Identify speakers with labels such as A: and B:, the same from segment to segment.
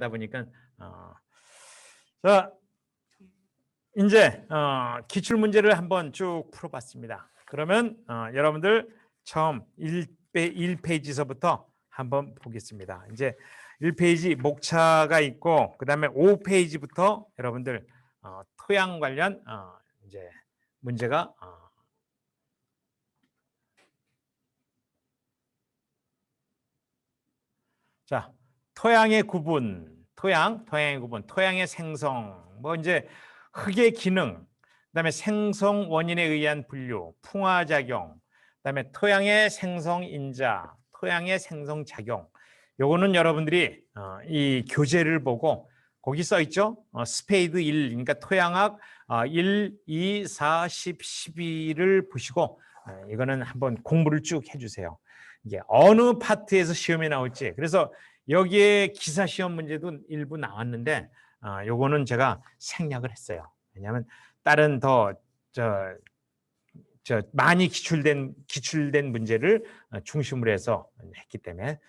A: 하다 보니까 자 이제 기출 문제를 한번 쭉 풀어봤습니다. 그러면 여러분들 처음 1페이지서부터 한번 보겠습니다. 이제 1페이지 목차가 있고 그 다음에 5페이지부터 여러분들 토양 관련 이제 문제가 자 토양의 구분, 토양의 구분, 토양의 생성, 뭐 이제 흙의 기능, 그다음에 생성 원인에 의한 분류, 풍화작용, 그다음에 토양의 생성 인자, 토양의 생성 작용. 요거는 여러분들이 이 교재를 보고 거기 써 있죠. 스페이드 1, 그러니까 토양학 1, 2, 4, 10, 12를 보시고 이거는 한번 공부를 쭉 해주세요. 이게 어느 파트에서 시험에 나올지. 그래서 여기에 기사 시험 문제도 일부 나왔는데 요거는 제가 생략을 했어요. 왜냐하면 다른 더 많이 기출된 문제를 중심으로 해서 했기 때문에.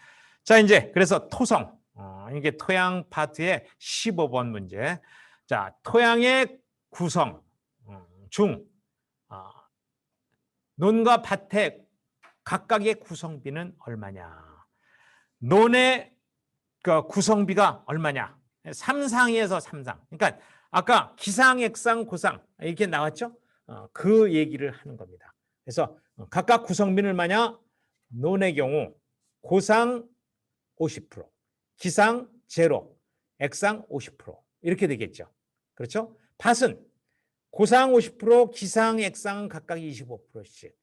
A: 자, 이제 그래서 토성, 이게 토양 파트의 15번 문제. 자, 토양의 구성 중 논과 밭의 각각의 구성비는 얼마냐? 논의 그 구성비가 얼마냐? 3상에서 3상. 그러니까 아까 기상, 액상, 고상 이렇게 나왔죠? 그 얘기를 하는 겁니다. 그래서 각각 구성비는 얼마냐? 논의 경우 고상 50%, 기상 제로, 액상 50% 이렇게 되겠죠. 그렇죠? 밭은 고상 50%, 기상, 액상 각각 25%씩.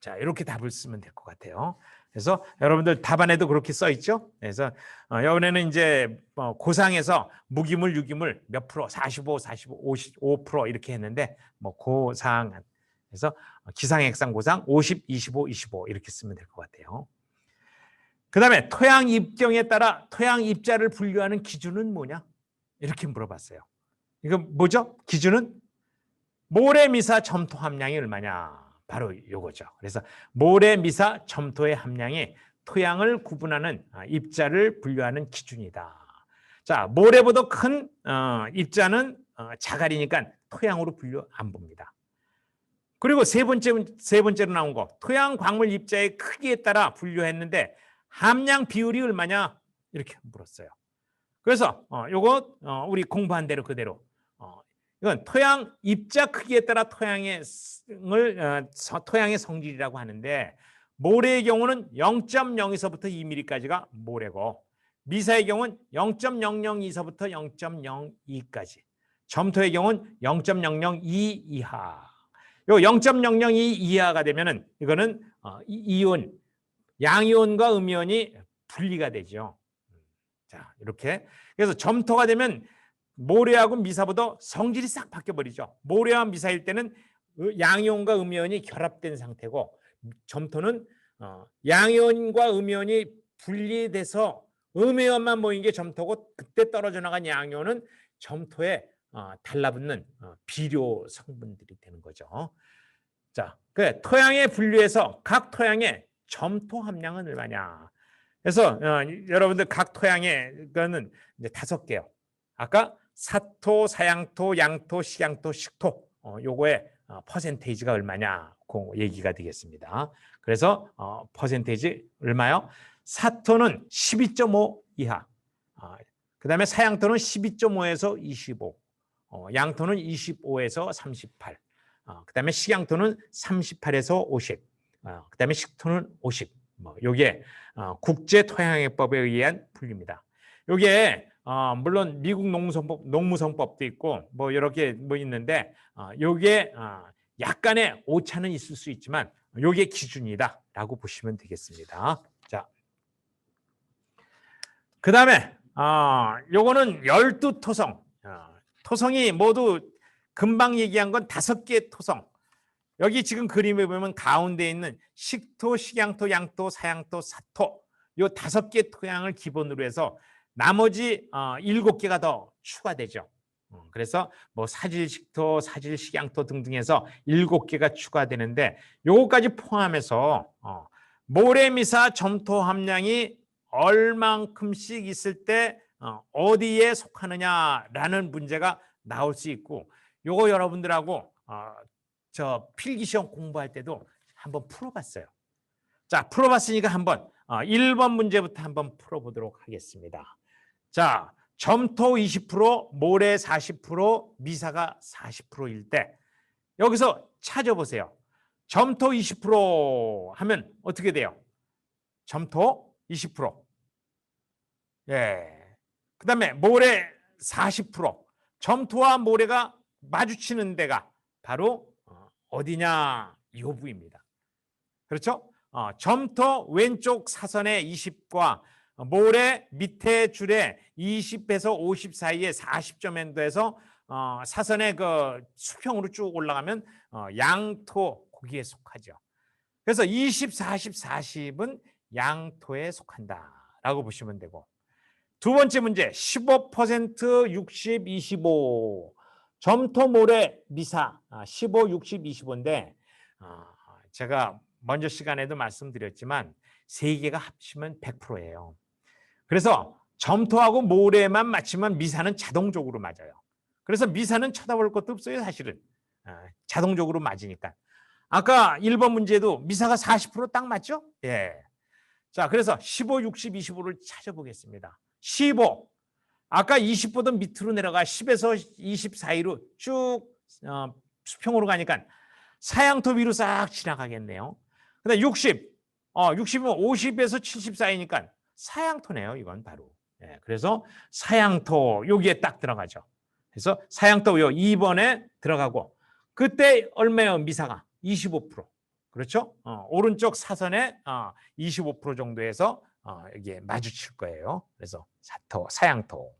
A: 자, 이렇게 답을 쓰면 될 것 같아요. 그래서 여러분들 답안에도 그렇게 써 있죠. 그래서 이번에는 이제 고상에서 무기물, 유기물 몇 프로, 45, 55% 이렇게 했는데 뭐 고상, 그래서 기상, 액상, 고상 50, 25, 25 이렇게 쓰면 될 것 같아요. 그 다음에 토양 입경에 따라 토양 입자를 분류하는 기준은 뭐냐? 이렇게 물어봤어요. 이거 뭐죠? 기준은 모래, 미사, 점토 함량이 얼마냐? 바로 요거죠. 그래서 모래, 미사, 점토의 함량이 토양을 구분하는 입자를 분류하는 기준이다. 자, 모래보다 큰 입자는 자갈이니까 토양으로 분류 안 봅니다. 그리고 세 번째로 나온 거, 토양 광물 입자의 크기에 따라 분류했는데 함량 비율이 얼마냐? 이렇게 물었어요. 그래서 요거 우리 공부한 대로 그대로 이건 토양 입자 크기에 따라 토양의 성질이라고 하는데 모래의 경우는 0.02서부터 2mm까지가 모래고 미사의 경우는 0.002서부터 0.02까지 점토의 경우는 0.002 이하. 요 0.002 이하가 되면은 이거는 이온, 양이온과 음이온이 분리가 되죠. 자, 이렇게. 그래서 점토가 되면 모래하고 미사보다 성질이 싹 바뀌어버리죠. 모래와 미사일 때는 양이온과 음이온이 결합된 상태고 점토는 양이온과 음이온이 분리돼서 음이온만 모인 게 점토고 그때 떨어져 나간 양이온은 점토에 달라붙는 비료 성분들이 되는 거죠. 자, 그 토양의 분류에서 각 토양의 점토 함량은 얼마냐? 그래서 여러분들 각 토양의 거는 이제 5개요. 아까 사토, 사양토, 양토, 식양토, 식토 요거의 퍼센테이지가 얼마냐 그 얘기가 되겠습니다. 그래서 퍼센테이지 얼마요? 사토는 12.5 이하, 그 다음에 사양토는 12.5에서 25, 양토는 25에서 38, 그 다음에 식양토는 38에서 50, 그 다음에 식토는 50. 요게 국제토양해법에 의한 분류입니다. 요게 물론 미국 농무성법도 있고 뭐 여러 개 뭐 있는데 요게 약간의 오차는 있을 수 있지만 요게 기준이다라고 보시면 되겠습니다. 자, 그 다음에 요거는 12토성. 토성이 모두 금방 얘기한 건 5개 토성. 여기 지금 그림에 보면 가운데 있는 식토, 식양토, 양토, 사양토, 사토 요 5개 토양을 기본으로 해서 나머지 7개가 더 추가되죠. 그래서 뭐 사질식토, 사질식양토 등등 해서 7개가 추가되는데 요거까지 포함해서 모래미사 점토 함량이 얼만큼씩 있을 때 어디에 속하느냐라는 문제가 나올 수 있고, 요거 여러분들하고 저 필기시험 공부할 때도 한번 풀어봤어요. 자, 풀어봤으니까 한번 1번 문제부터 한번 풀어보도록 하겠습니다. 자, 점토 20%, 모래 40%, 미사가 40%일 때 여기서 찾아보세요. 점토 20% 하면 어떻게 돼요? 점토 20%. 예. 그 다음에 모래 40%. 점토와 모래가 마주치는 데가 바로 어디냐? 이 부위입니다. 그렇죠? 점토 왼쪽 사선의 20과 모래 밑에 줄에 20에서 50 사이에 40점 엔도에서 사선의 그 수평으로 쭉 올라가면 양토 거기에 속하죠. 그래서 20, 40, 40은 양토에 속한다라고 보시면 되고, 두 번째 문제 15%, 60, 25 점토 모래 미사 15, 60, 25인데 제가 먼저 시간에도 말씀드렸지만 세 개가 합치면 100%예요. 그래서 점토하고 모래만 맞추면 미사는 자동적으로 맞아요. 그래서 미사는 쳐다볼 것도 없어요, 사실은. 자동적으로 맞으니까. 아까 1번 문제도 미사가 40% 맞죠? 예. 자, 그래서 15, 60, 25를 찾아보겠습니다. 15. 아까 20보다 밑으로 내려가 10에서 20 사이로 쭉 수평으로 가니까 사양토 위로 싹 지나가겠네요. 근데 60. 60이면 50에서 70 사이니까 사양토네요, 이건 바로. 예, 그래서 사양토 여기에 딱 들어가죠. 그래서 사양토 요 2번에 들어가고, 그때 얼마예요, 미사가? 25%. 그렇죠? 오른쪽 사선에 25% 정도에서 여기에 마주칠 거예요. 그래서 사토, 사양토.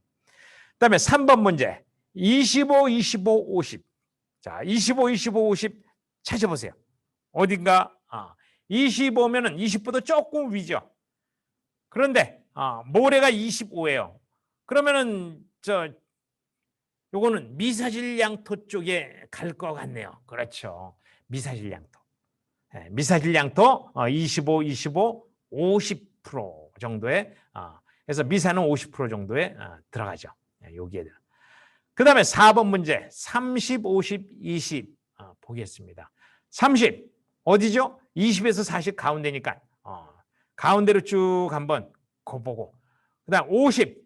A: 그다음에 3번 문제. 25, 25, 50. 자, 25, 25, 50 찾아보세요. 어딘가 25면은 20보다 조금 위죠. 그런데 모래가 25예요. 그러면은 요거는 미사질 양토 쪽에 갈 것 같네요. 그렇죠. 미사질 양토. 네, 미사질 양토 25, 25, 50% 정도에 그래서 미사는 50% 정도에 들어가죠. 여기에. 그다음에 4번 문제 30, 50, 20 보겠습니다. 30 어디죠? 20에서 40 가운데니까 가운데로 쭉 한번 보고, 그다음 50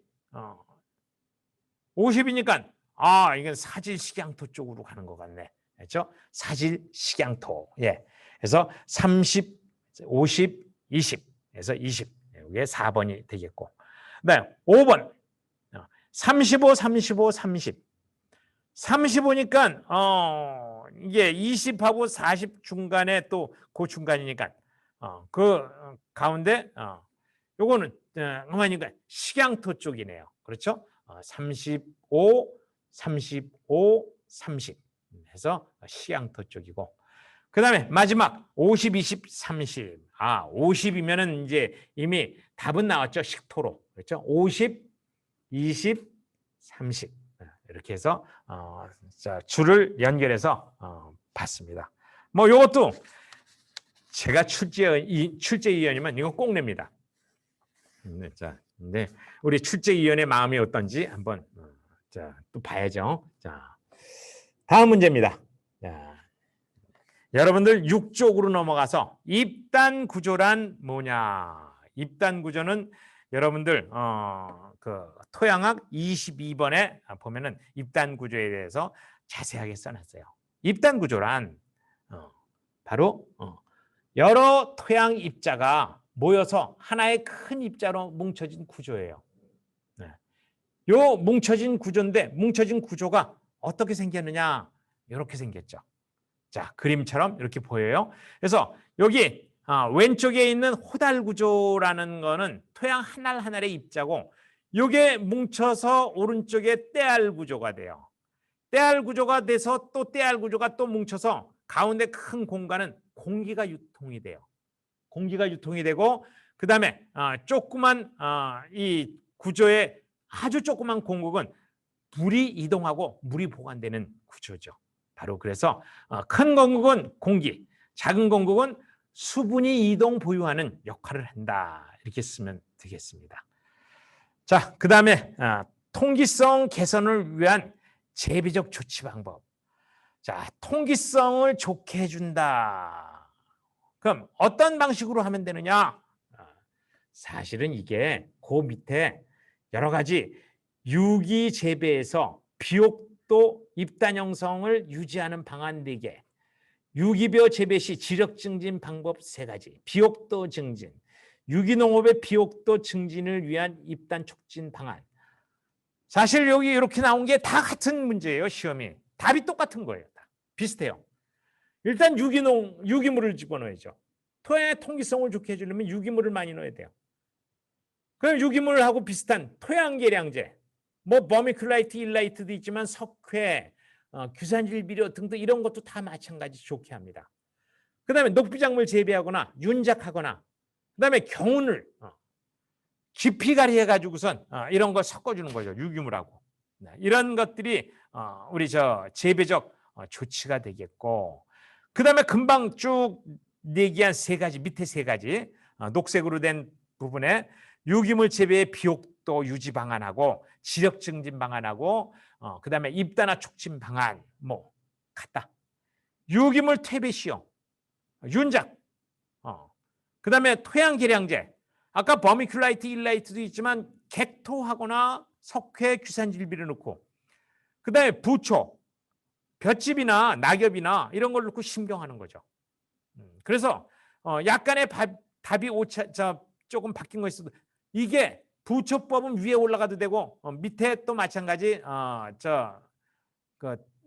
A: 50이니까 이건 사질 식양토 쪽으로 가는 것 같네. 그렇죠? 사질 식양토. 예. 그래서 30, 50, 20. 그래서 20. 이게 4번이 되겠고. 그다음에 5번. 35, 35, 30. 35니까 이게 20하고 40 중간에 또 그 중간이니까 그 가운데 요거는 그러니까 식양토 쪽이네요. 그렇죠? 35, 35, 30 해서 식양토 쪽이고, 그다음에 마지막 50, 20, 30. 50이면은 이제 이미 답은 나왔죠. 식토로. 그렇죠? 50, 20, 30. 이렇게 해서 줄을 연결해서 봤습니다. 뭐 이것도 제가 출제위원이면 이거 꼭 냅니다. 자, 근데 우리 출제위원의 마음이 어떤지 한번 또 봐야죠. 자, 다음 문제입니다. 자, 여러분들 6쪽으로 넘어가서 입단 구조란 뭐냐? 입단 구조는 여러분들 그 토양학 22번에 보면은 입단 구조에 대해서 자세하게 써놨어요. 입단 구조란 바로 여러 토양 입자가 모여서 하나의 큰 입자로 뭉쳐진 구조예요. 네. 요 뭉쳐진 구조인데, 뭉쳐진 구조가 어떻게 생겼느냐? 이렇게 생겼죠. 자, 그림처럼 이렇게 보여요. 그래서 여기 왼쪽에 있는 호달 구조라는 거는 토양 하나 하나의 입자고, 요게 뭉쳐서 오른쪽에 떼알 구조가 돼요. 떼알 구조가 돼서 또 떼알 구조가 또 뭉쳐서 가운데 큰 공간은 공기가 유통이 돼요. 공기가 유통이 되고, 그 다음에 조그만 이 구조의 아주 조그만 공국은 물이 이동하고 물이 보관되는 구조죠. 바로 그래서 큰 공국은 공기, 작은 공국은 수분이 이동 보유하는 역할을 한다. 이렇게 쓰면 되겠습니다. 자, 그다음에 통기성 개선을 위한 재배적 조치 방법. 자, 통기성을 좋게 해준다. 그럼 어떤 방식으로 하면 되느냐? 사실은 이게 그 밑에 여러 가지 유기 재배에서 비옥도 입단 형성을 유지하는 방안 4개, 유기벼 재배 시 지력 증진 방법 3가지, 비옥도 증진, 유기농업의 비옥도 증진을 위한 입단 촉진 방안. 사실 여기 이렇게 나온 게 다 같은 문제예요. 시험이. 답이 똑같은 거예요. 다 비슷해요. 일단 유기물을 집어넣어야죠. 토양의 통기성을 좋게 해주려면 유기물을 많이 넣어야 돼요. 그럼 유기물하고 비슷한 토양계량제, 뭐 버미큘라이트, 일라이트도 있지만 석회, 규산질 비료 등등 이런 것도 다 마찬가지 좋게 합니다. 그 다음에 녹비작물 재배하거나 윤작하거나, 그 다음에 경운을 깊이가리 해가지고선 이런 걸 섞어주는 거죠. 유기물하고. 이런 것들이 우리 재배적 조치가 되겠고, 그 다음에 금방 쭉 얘기한 3가지, 밑에 3가지 녹색으로 된 부분에 유기물 재배의 비옥도 유지 방안하고 지력 증진 방안하고 그 다음에 입단화 촉진 방안 뭐 같다. 유기물 퇴배 시용, 윤작, 그 다음에 토양 계량제. 아까 버미큘라이트, 일라이트도 있지만 객토하거나 석회, 규산질비를 넣고, 그 다음에 부초, 볏짚이나 낙엽이나 이런 걸 넣고 심경하는 거죠. 그래서 약간의 답이 조금 바뀐 거 있어도 이게 부초법은 위에 올라가도 되고 밑에 또 마찬가지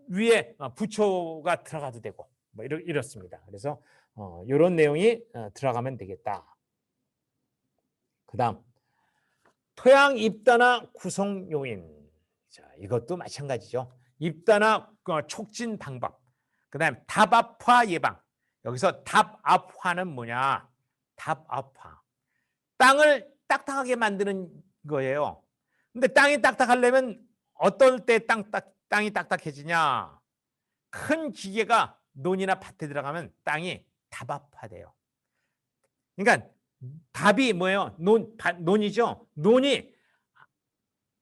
A: 위에 부초가 들어가도 되고 뭐 이렇습니다. 그래서 이런 내용이 들어가면 되겠다. 그다음 토양 입단화 구성 요인. 자, 이것도 마찬가지죠. 입단화 촉진 방법. 그다음 답압화 예방. 여기서 답압화는 뭐냐? 답압화. 땅을 딱딱하게 만드는 거예요. 근데 땅이 딱딱하려면 어떨 때 땅이 딱딱해지냐? 큰 기계가 논이나 밭에 들어가면 땅이 답압화돼요. 그러니까 답이 뭐예요? 논이죠. 논이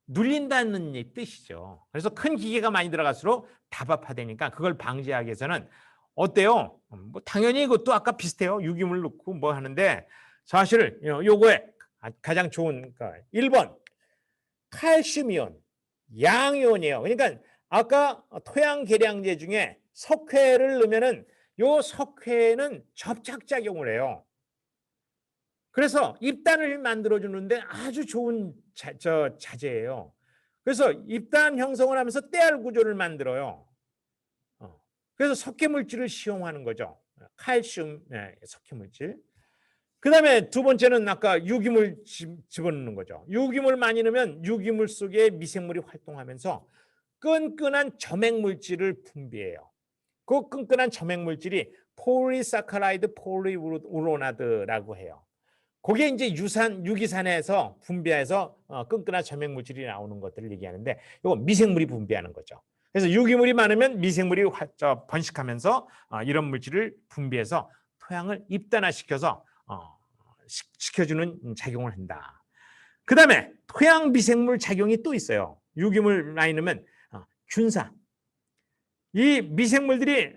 A: 눌린다는 뜻이죠. 그래서 큰 기계가 많이 들어갈수록 답압화되니까 그걸 방지하기 위해서는 어때요? 뭐 당연히 이것도 아까 비슷해요. 유기물 넣고 뭐 하는데 사실 요거에 가장 좋은 1번 칼슘이온, 양이온이에요. 그러니까 아까 토양 계량제 중에 석회를 넣으면은 요 석회는 접착작용을 해요. 그래서 입단을 만들어주는데 아주 좋은 자재예요. 그래서 입단 형성을 하면서 떼알 구조를 만들어요. 그래서 석회물질을 시용하는 거죠. 칼슘 석회물질. 그 다음에 2번째는 아까 유기물 집어넣는 거죠. 유기물 많이 넣으면 유기물 속에 미생물이 활동하면서 끈끈한 점액물질을 분비해요. 그 끈끈한 점액물질이 폴리사카라이드 폴리우로나드라고 해요. 그게 이제 유기산에서 분비해서 끈끈한 점액물질이 나오는 것들을 얘기하는데 이거 미생물이 분비하는 거죠. 그래서 유기물이 많으면 미생물이 번식하면서 이런 물질을 분비해서 토양을 입단화시켜서 시켜주는 작용을 한다. 그 다음에 토양 미생물 작용이 또 있어요. 유기물 많이 넣으면 균사. 이 미생물들이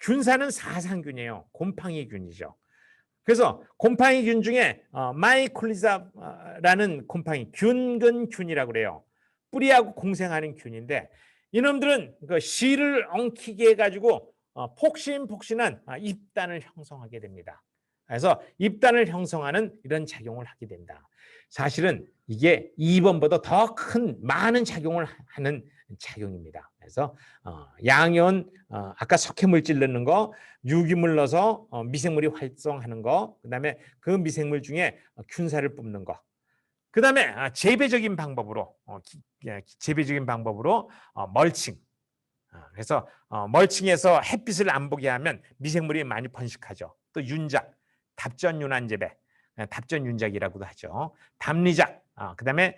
A: 균사는 사상균이에요. 곰팡이균이죠. 그래서 곰팡이균 중에 마이콜리자라는 곰팡이 균근균이라고 그래요. 뿌리하고 공생하는 균인데 이놈들은 그 씨를 엉키게 해가지고 폭신폭신한 잎단을 형성하게 됩니다. 그래서 잎단을 형성하는 이런 작용을 하게 된다. 사실은 이게 2번보다 더 큰 많은 작용을 하는 작용입니다. 그래서 양이온 아까 석회물질 넣는 거, 유기물 넣어서 미생물이 활성하는 거, 그다음에 그 미생물 중에 균사를 뽑는 거, 그다음에 재배적인 방법으로 멀칭. 그래서 멀칭해서 햇빛을 안 보게 하면 미생물이 많이 번식하죠. 또 윤작, 답전윤환 재배, 답전윤작이라고도 하죠. 담리작, 그다음에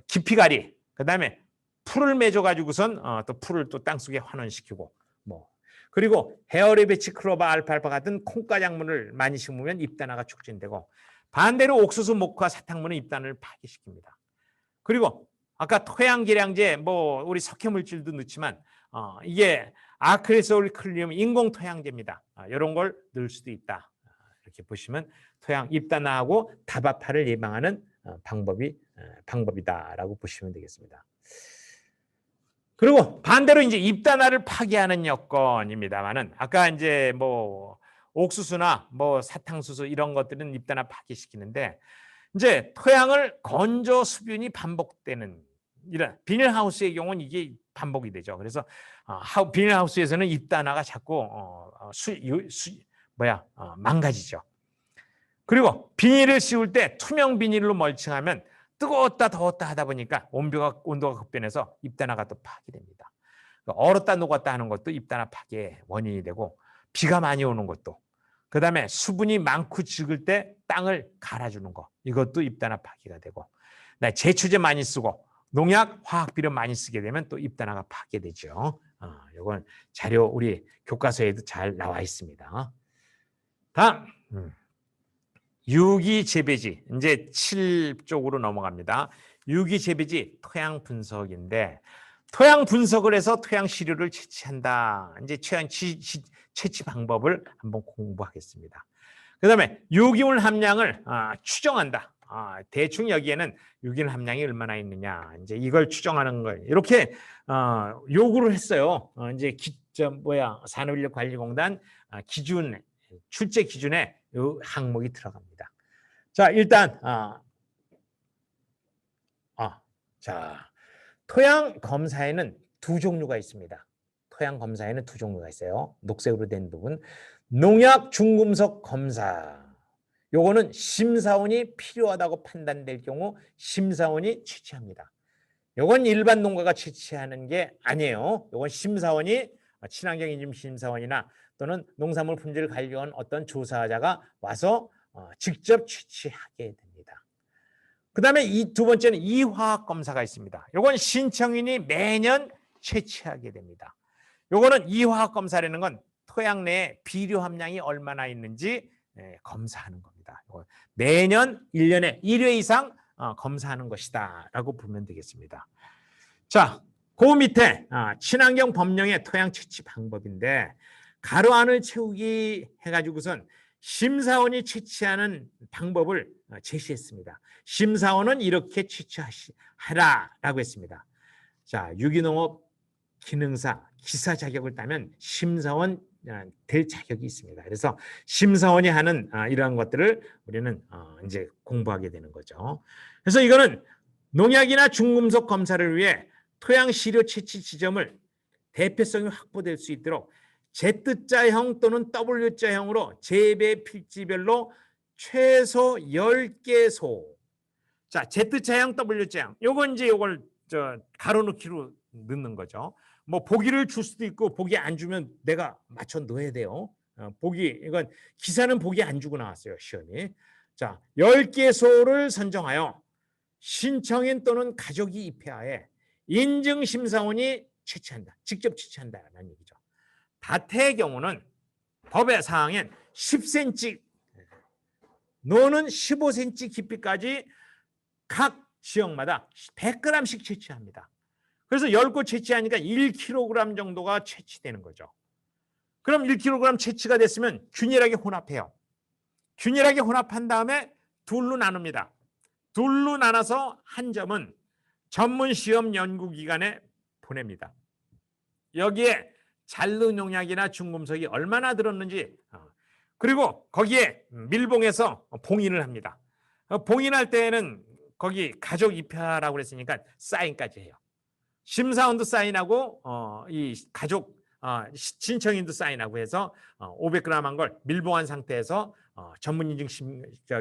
A: 깊이가리, 그다음에 풀을 맺어가지고선 또 풀을 또 땅속에 환원시키고 뭐 그리고 헤어리베치 클로바 알팔파 같은 콩가작물을 많이 심으면 잎단화가 촉진되고 반대로 옥수수, 모카, 사탕물은 잎단을 파괴시킵니다. 그리고 아까 토양계량제 뭐 우리 석회물질도 넣지만 이게 아크릴솔클리움 인공 토양제입니다. 이런 걸 넣을 수도 있다. 이렇게 보시면 토양 잎단화하고 다바파를 예방하는 방법이다라고 보시면 되겠습니다. 그리고 반대로 이제 잎단화를 파괴하는 여건입니다만은 아까 이제 뭐 옥수수나 뭐 사탕수수 이런 것들은 잎단화 파괴시키는데 이제 토양을 건조 수분이 반복되는 이런 비닐하우스의 경우는 이게 반복이 되죠. 그래서 비닐하우스에서는 잎단화가 자꾸 망가지죠. 그리고 비닐을 씌울 때 투명 비닐로 멀칭하면 뜨거웠다 더웠다 하다 보니까 온도가 급변해서 잎단화가 또 파괴됩니다. 얼었다 녹았다 하는 것도 잎단화 파괴의 원인이 되고 비가 많이 오는 것도 그다음에 수분이 많고 적을 때 땅을 갈아주는 거 이것도 잎단화 파괴가 되고 제초제 많이 쓰고 농약, 화학비료 많이 쓰게 되면 또 잎단화가 파괴되죠. 이건 자료 우리 교과서에도 잘 나와 있습니다. 다음 유기재배지 이제 7쪽으로 넘어갑니다. 유기재배지 토양 분석인데 토양 분석을 해서 토양 시료를 채취한다. 이제 채취 방법을 한번 공부하겠습니다. 그다음에 유기물 함량을 추정한다. 대충 여기에는 유기물 함량이 얼마나 있느냐 이제 이걸 추정하는 걸 이렇게 요구를 했어요. 이제 산업인력관리공단 기준 출제 기준에 이 항목이 들어갑니다. 자 일단 자 토양 검사에는 두 종류가 있습니다. 토양 검사에는 두 종류가 있어요. 녹색으로 된 부분 농약 중금속 검사. 요거는 심사원이 필요하다고 판단될 경우 심사원이 채취합니다. 요건 일반 농가가 채취하는 게 아니에요. 요건 심사원이 친환경인증 심사원이나 또는 농산물 품질 관리원 어떤 조사자가 와서 직접 채취하게 됩니다. 그 다음에 이 두 번째는 이화학 검사가 있습니다. 요건 신청인이 매년 채취하게 됩니다. 요거는 이화학 검사라는 건 토양 내에 비료 함량이 얼마나 있는지 검사하는 겁니다. 매년 1년에 1회 이상 검사하는 것이다 라고 보면 되겠습니다. 자, 그 밑에 친환경 법령의 토양 채취 방법인데 가로 안을 채우기 해가지고선 심사원이 채취하는 방법을 제시했습니다. 심사원은 이렇게 채취하라라고 했습니다. 자, 유기농업 기능사 기사 자격을 따면 심사원 될 자격이 있습니다. 그래서 심사원이 하는 이러한 것들을 우리는 이제 공부하게 되는 거죠. 그래서 이거는 농약이나 중금속 검사를 위해 토양 시료 채취 지점을 대표성이 확보될 수 있도록 Z자형 또는 W자형으로 재배 필지별로 최소 10개소. 자, Z자형, W자형. 요건 이제 요걸 가로넣기로 넣는 거죠. 뭐 보기를 줄 수도 있고 보기 안 주면 내가 맞춰 넣어야 돼요. 이건 기사는 보기 안 주고 나왔어요, 시험이. 자, 10개소를 선정하여 신청인 또는 가족이 입회하에 인증심사원이 채취한다. 직접 채취한다라는 얘기죠. 다태의 경우는 법의 사항엔 10cm, 노는 15cm 깊이까지 각 지역마다 100g씩 채취합니다. 그래서 10곳 채취하니까 1kg 정도가 채취되는 거죠. 그럼 1kg 채취가 됐으면 균일하게 혼합해요. 균일하게 혼합한 다음에 둘로 나눕니다. 둘로 나눠서 한 점은 전문 시험 연구기관에 보냅니다. 여기에 잔류 농약이나 중금속이 얼마나 들었는지 그리고 거기에 밀봉해서 봉인을 합니다. 봉인할 때에는 거기 가족 입회라고 그랬으니까 사인까지 해요. 심사원도 사인하고 이 가족 신청인도 사인하고 해서 500g 한 걸 밀봉한 상태에서 전문인증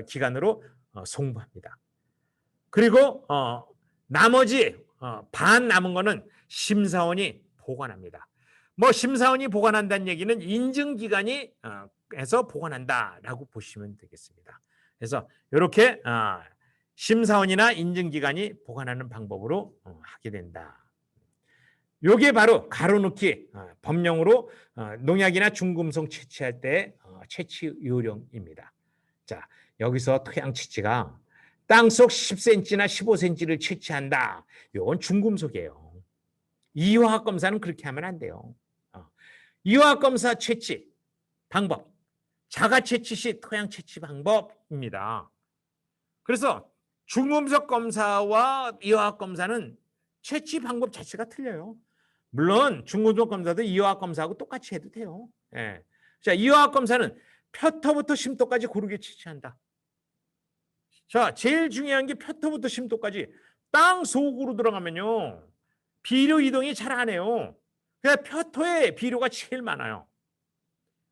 A: 기관으로 송부합니다. 그리고 나머지 반 남은 거는 심사원이 보관합니다. 뭐 심사원이 보관한다는 얘기는 인증기관이 해서 보관한다라고 보시면 되겠습니다. 그래서 이렇게 심사원이나 인증기관이 보관하는 방법으로 하게 된다. 이게 바로 가로넣기 법령으로 농약이나 중금속 채취할 때 채취 요령입니다. 자, 여기서 토양 채취가 땅속 10cm나 15cm를 채취한다. 이건 중금속이에요. 이화학 검사는 그렇게 하면 안 돼요. 이화학 검사 채취 방법, 자가 채취 시 토양 채취 방법입니다. 그래서 중금속 검사와 이화학 검사는 채취 방법 자체가 틀려요. 물론 중금속 검사도 이화학 검사하고 똑같이 해도 돼요. 예. 자, 이화학 검사는 표토부터 심도까지 고르게 채취한다. 자, 제일 중요한 게 표토부터 심도까지 땅 속으로 들어가면요, 비료 이동이 잘 안 해요. 그냥 표토에 비료가 제일 많아요.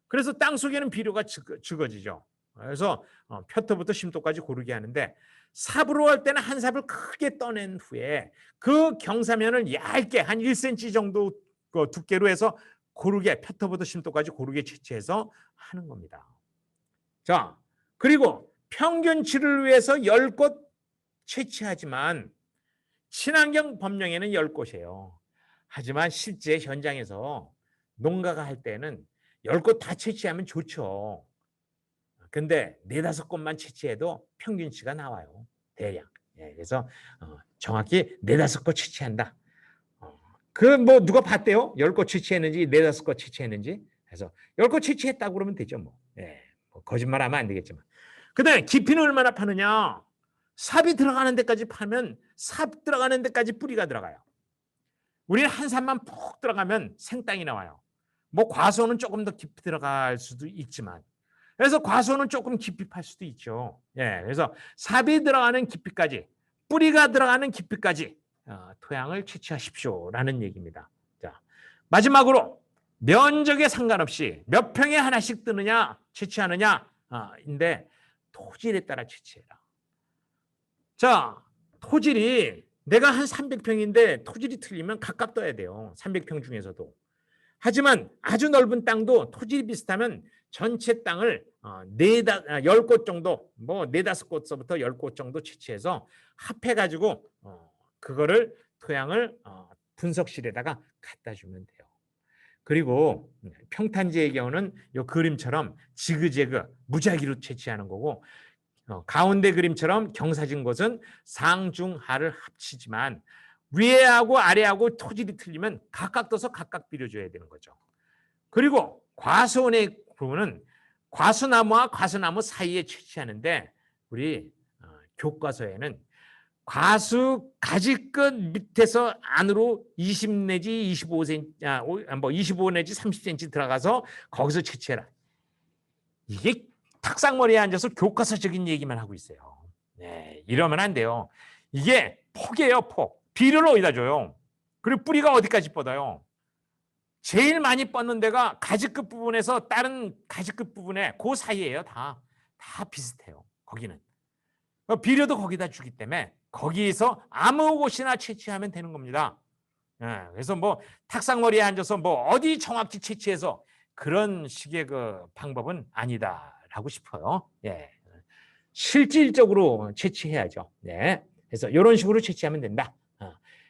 A: 그래서 땅 속에는 비료가 죽어지죠. 그래서 표토부터 심도까지 고르게 하는데, 삽으로 할 때는 한 삽을 크게 떠낸 후에 그 경사면을 얇게 한 1cm 정도 두께로 해서 고르게 표토부터 심도까지 고르게 채취해서 하는 겁니다. 자, 그리고 평균치를 위해서 10곳 채취하지만 친환경 법령에는 10곳이에요. 하지만 실제 현장에서 농가가 할 때는 10곳 다 채취하면 좋죠. 근데 4-5곳만 채취해도 평균치가 나와요. 대략. 예, 그래서 정확히 4-5곳 채취한다. 그 뭐 누가 봤대요? 10곳 채취했는지 4-5곳 채취했는지. 그래서 10곳 채취했다고 그러면 되죠. 뭐. 예, 뭐 거짓말하면 안 되겠지만. 그다음에 깊이는 얼마나 파느냐? 삽이 들어가는 데까지 파면 삽 들어가는 데까지 뿌리가 들어가요. 우리는 한 삽만 푹 들어가면 생땅이 나와요. 뭐 과수원은 조금 더 깊이 들어갈 수도 있지만, 그래서 과수원은 조금 깊이 팔 수도 있죠. 예, 그래서 삽이 들어가는 깊이까지, 뿌리가 들어가는 깊이까지 토양을 채취하십시오라는 얘기입니다. 자, 마지막으로 면적에 상관없이 몇 평에 하나씩 뜨느냐, 채취하느냐인데 토질에 따라 채취해라. 자, 토질이 내가 한 300평인데 토질이 틀리면 각각 떠야 돼요. 300평 중에서도. 하지만 아주 넓은 땅도 토질이 비슷하면 전체 땅을 10곳 정도, 뭐 4-5곳서부터 10곳 정도 채취해서 합해가지고 그거를 토양을 분석실에다가 갖다 주면 돼요. 그리고 평탄지의 경우는 이 그림처럼 지그재그 무작위로 채취하는 거고, 가운데 그림처럼 경사진 곳은 상중하를 합치지만 위에하고 아래하고 토질이 틀리면 각각 떠서 각각 빌려줘야 되는 거죠. 그리고 과수원의 부분은 과수나무와 과수나무 사이에 채취하는데, 우리 교과서에는 과수 가지 끝 밑에서 안으로 20 내지 25cm, 뭐 25 내지 30cm 들어가서 거기서 채취해라. 이게 탁상머리에 앉아서 교과서적인 얘기만 하고 있어요. 네, 이러면 안 돼요. 이게 폭이에요, 폭. 비료를 어디다 줘요? 그리고 뿌리가 어디까지 뻗어요? 제일 많이 뻗는 데가 가지 끝 부분에서 다른 가지 끝 부분에 그 사이에요. 다 비슷해요. 거기는. 비료도 거기다 주기 때문에 거기에서 아무 곳이나 채취하면 되는 겁니다. 네, 그래서 뭐 탁상머리에 앉아서 뭐 어디 정확히 채취해서 그런 식의 그 방법은 아니다라고 싶어요. 예. 실질적으로 채취해야죠. 네. 그래서 이런 식으로 채취하면 된다.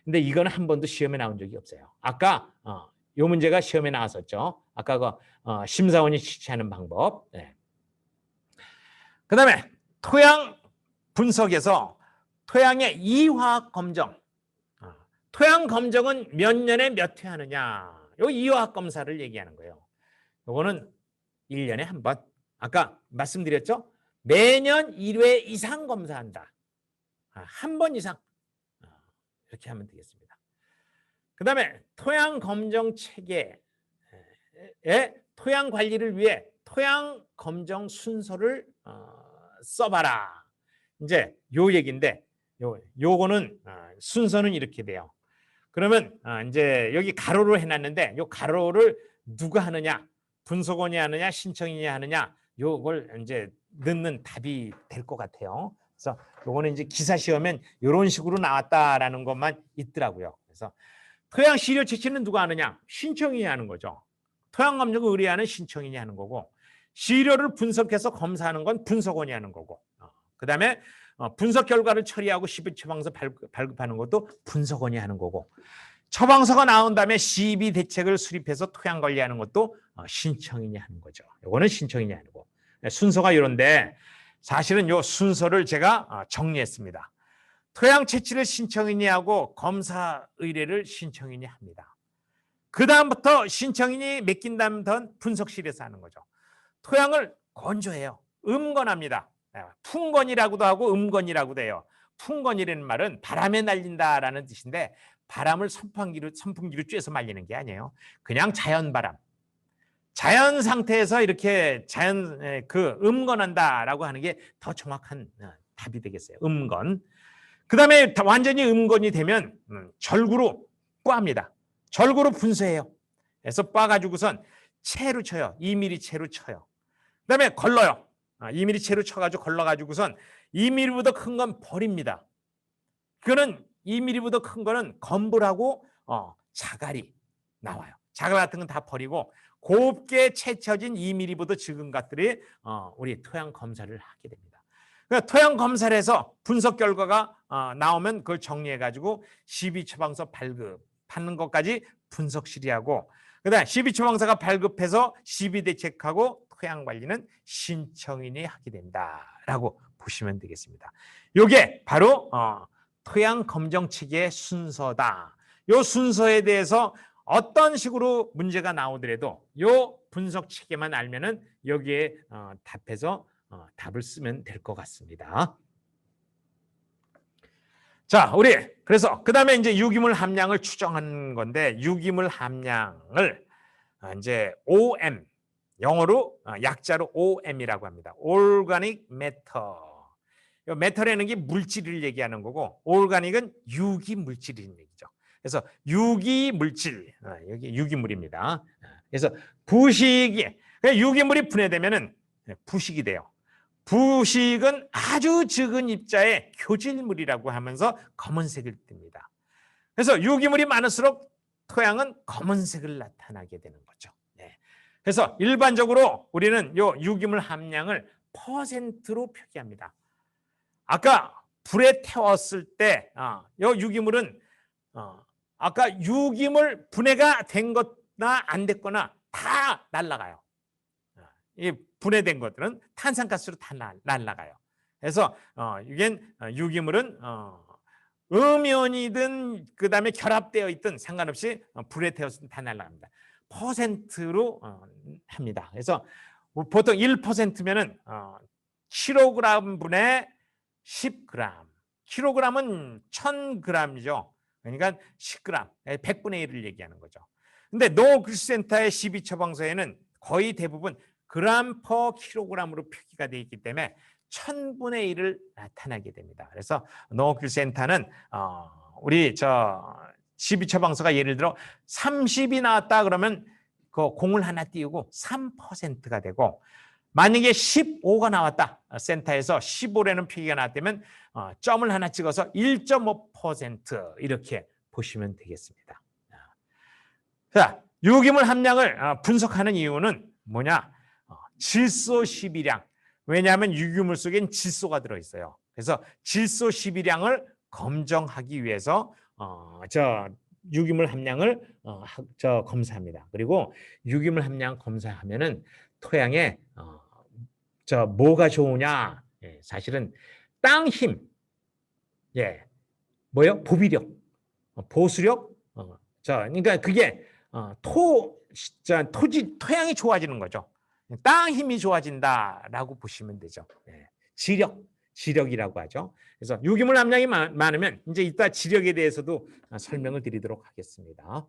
A: 근데 이건 한 번도 시험에 나온 적이 없어요. 아까 이 문제가 시험에 나왔었죠. 아까 그 심사원이 채취하는 방법. 네. 그다음에 토양 분석에서 토양의 이화학 검정. 토양 검정은 몇 년에 몇 회 하느냐. 요 이화학 검사를 얘기하는 거예요. 요거는 1년에 한 번. 아까 말씀드렸죠? 매년 1회 이상 검사한다. 한 번 이상. 이렇게 하면 되겠습니다. 그 다음에 토양 검정 체계에 토양 관리를 위해 토양 검정 순서를 써봐라. 이제 요 얘기인데, 요거는 순서는 이렇게 돼요. 그러면 이제 여기 가로로 해놨는데, 요 가로를 누가 하느냐, 분석원이 하느냐, 신청인이 하느냐, 요걸 이제 넣는 답이 될 것 같아요. 그래서 요거는 이제 기사 시험엔 이런 식으로 나왔다라는 것만 있더라고요. 그래서 토양 시료 채취는 누가 하느냐? 신청인이 하는 거죠. 토양 검정을 의뢰하는 신청인이 하는 거고, 시료를 분석해서 검사하는 건 분석원이 하는 거고, 그다음에 분석 결과를 처리하고 시비 처방서 발급하는 것도 분석원이 하는 거고, 처방서가 나온 다음에 시비 대책을 수립해서 토양 관리하는 것도 신청인이 하는 거죠. 이거는 신청인이 하는 거. 순서가 이런데, 사실은 요 순서를 제가 정리했습니다. 토양 채취를 신청인이 하고 검사 의뢰를 신청인이 합니다. 그 다음부터 신청인이 맡긴 다음부터는 분석실에서 하는 거죠. 토양을 건조해요. 음건합니다. 풍건이라고도 하고 음건이라고도 해요. 풍건이라는 말은 바람에 날린다라는 뜻인데 바람을 선풍기로 쬐서 말리는 게 아니에요. 그냥 자연바람. 자연 상태에서 이렇게 음건한다라고 하는 게 더 정확한 답이 되겠어요. 음건. 그 다음에 완전히 음건이 되면 절구로 빻습니다. 절구로 분쇄해요. 그래서 빻아가지고선 채로 쳐요. 2mm 채로 쳐요. 그 다음에 걸러요. 2mm 채로 쳐가지고 걸러가지고선 2mm보다 큰 건 버립니다. 그거는 2mm보다 큰 거는 검불하고 자갈이 나와요. 자갈 같은 건 다 버리고 곱게 채쳐진 2mm보다 적은 것들이 우리 토양 검사를 하게 됩니다. 그러니까 토양 검사를 해서 분석 결과가 나오면 그걸 정리해가지고 12처방서 발급하는 것까지 분석실이 하고 그다음 12처방서가 발급해서 12대책하고 토양 관리는 신청인이 하게 된다라고 보시면 되겠습니다. 이게 바로 토양 검정 체계의 순서다. 이 순서에 대해서 어떤 식으로 문제가 나오더라도 이 분석 체계만 알면은 여기에 답해서 답을 쓰면 될 것 같습니다. 자, 우리 그래서 그 다음에 이제 유기물 함량을 추정하는 건데 유기물 함량을 이제 OM 영어로 약자로 OM이라고 합니다. Organic Matter. 메터라는 게 물질을 얘기하는 거고 오르가닉은 유기 물질인 얘기죠. 그래서 유기 물질 여기 유기물입니다. 그래서 부식이 유기물이 분해되면은 부식이 돼요. 부식은 아주 적은 입자의 교질물이라고 하면서 검은색을 띱니다. 그래서 유기물이 많을수록 토양은 검은색을 나타나게 되는 거죠. 네. 그래서 일반적으로 우리는 요 유기물 함량을 퍼센트로 표기합니다. 아까 불에 태웠을 때 요 유기물은 아까 유기물 분해가 된 거나 안 됐거나 다 날아가요. 이 분해된 것들은 탄산가스로 다 날아가요. 그래서 이게 유기물은 음연이든 그다음에 결합되어 있든 상관없이 불에 태웠을 때 다 날아갑니다. 퍼센트로 합니다. 그래서 보통 1%면은 킬로그램 분의 10g. 킬로그램은 1000g이죠. 그러니까 10g, 100분의 1을 얘기하는 거죠. 근데 농업기술센터의 12처방서에는 거의 대부분 그램 퍼 킬로그램으로 표기가 되어 있기 때문에 1000분의 1을 나타나게 됩니다. 그래서 농업기술센터는 우리 12처방서가 예를 들어 30이 나왔다 그러면 그 공을 하나 띄우고 3%가 되고 만약에 15가 나왔다. 센터에서 15라는 표기가 나왔다면 점을 하나 찍어서 1.5% 이렇게 보시면 되겠습니다. 자, 유기물 함량을 분석하는 이유는 뭐냐? 질소 12량. 왜냐하면 유기물 속엔 질소가 들어있어요. 그래서 질소 12량을 검정하기 위해서 유기물 함량을 검사합니다. 그리고 유기물 함량 검사하면은 토양에 뭐가 좋으냐? 사실은 땅 힘, 뭐요? 보비력, 보수력, 그러니까 그게 토양이 좋아지는 거죠. 땅 힘이 좋아진다라고 보시면 되죠. 지력이라고 하죠. 그래서 유기물 함량이 많으면 이제 이따 지력에 대해서도 설명을 드리도록 하겠습니다.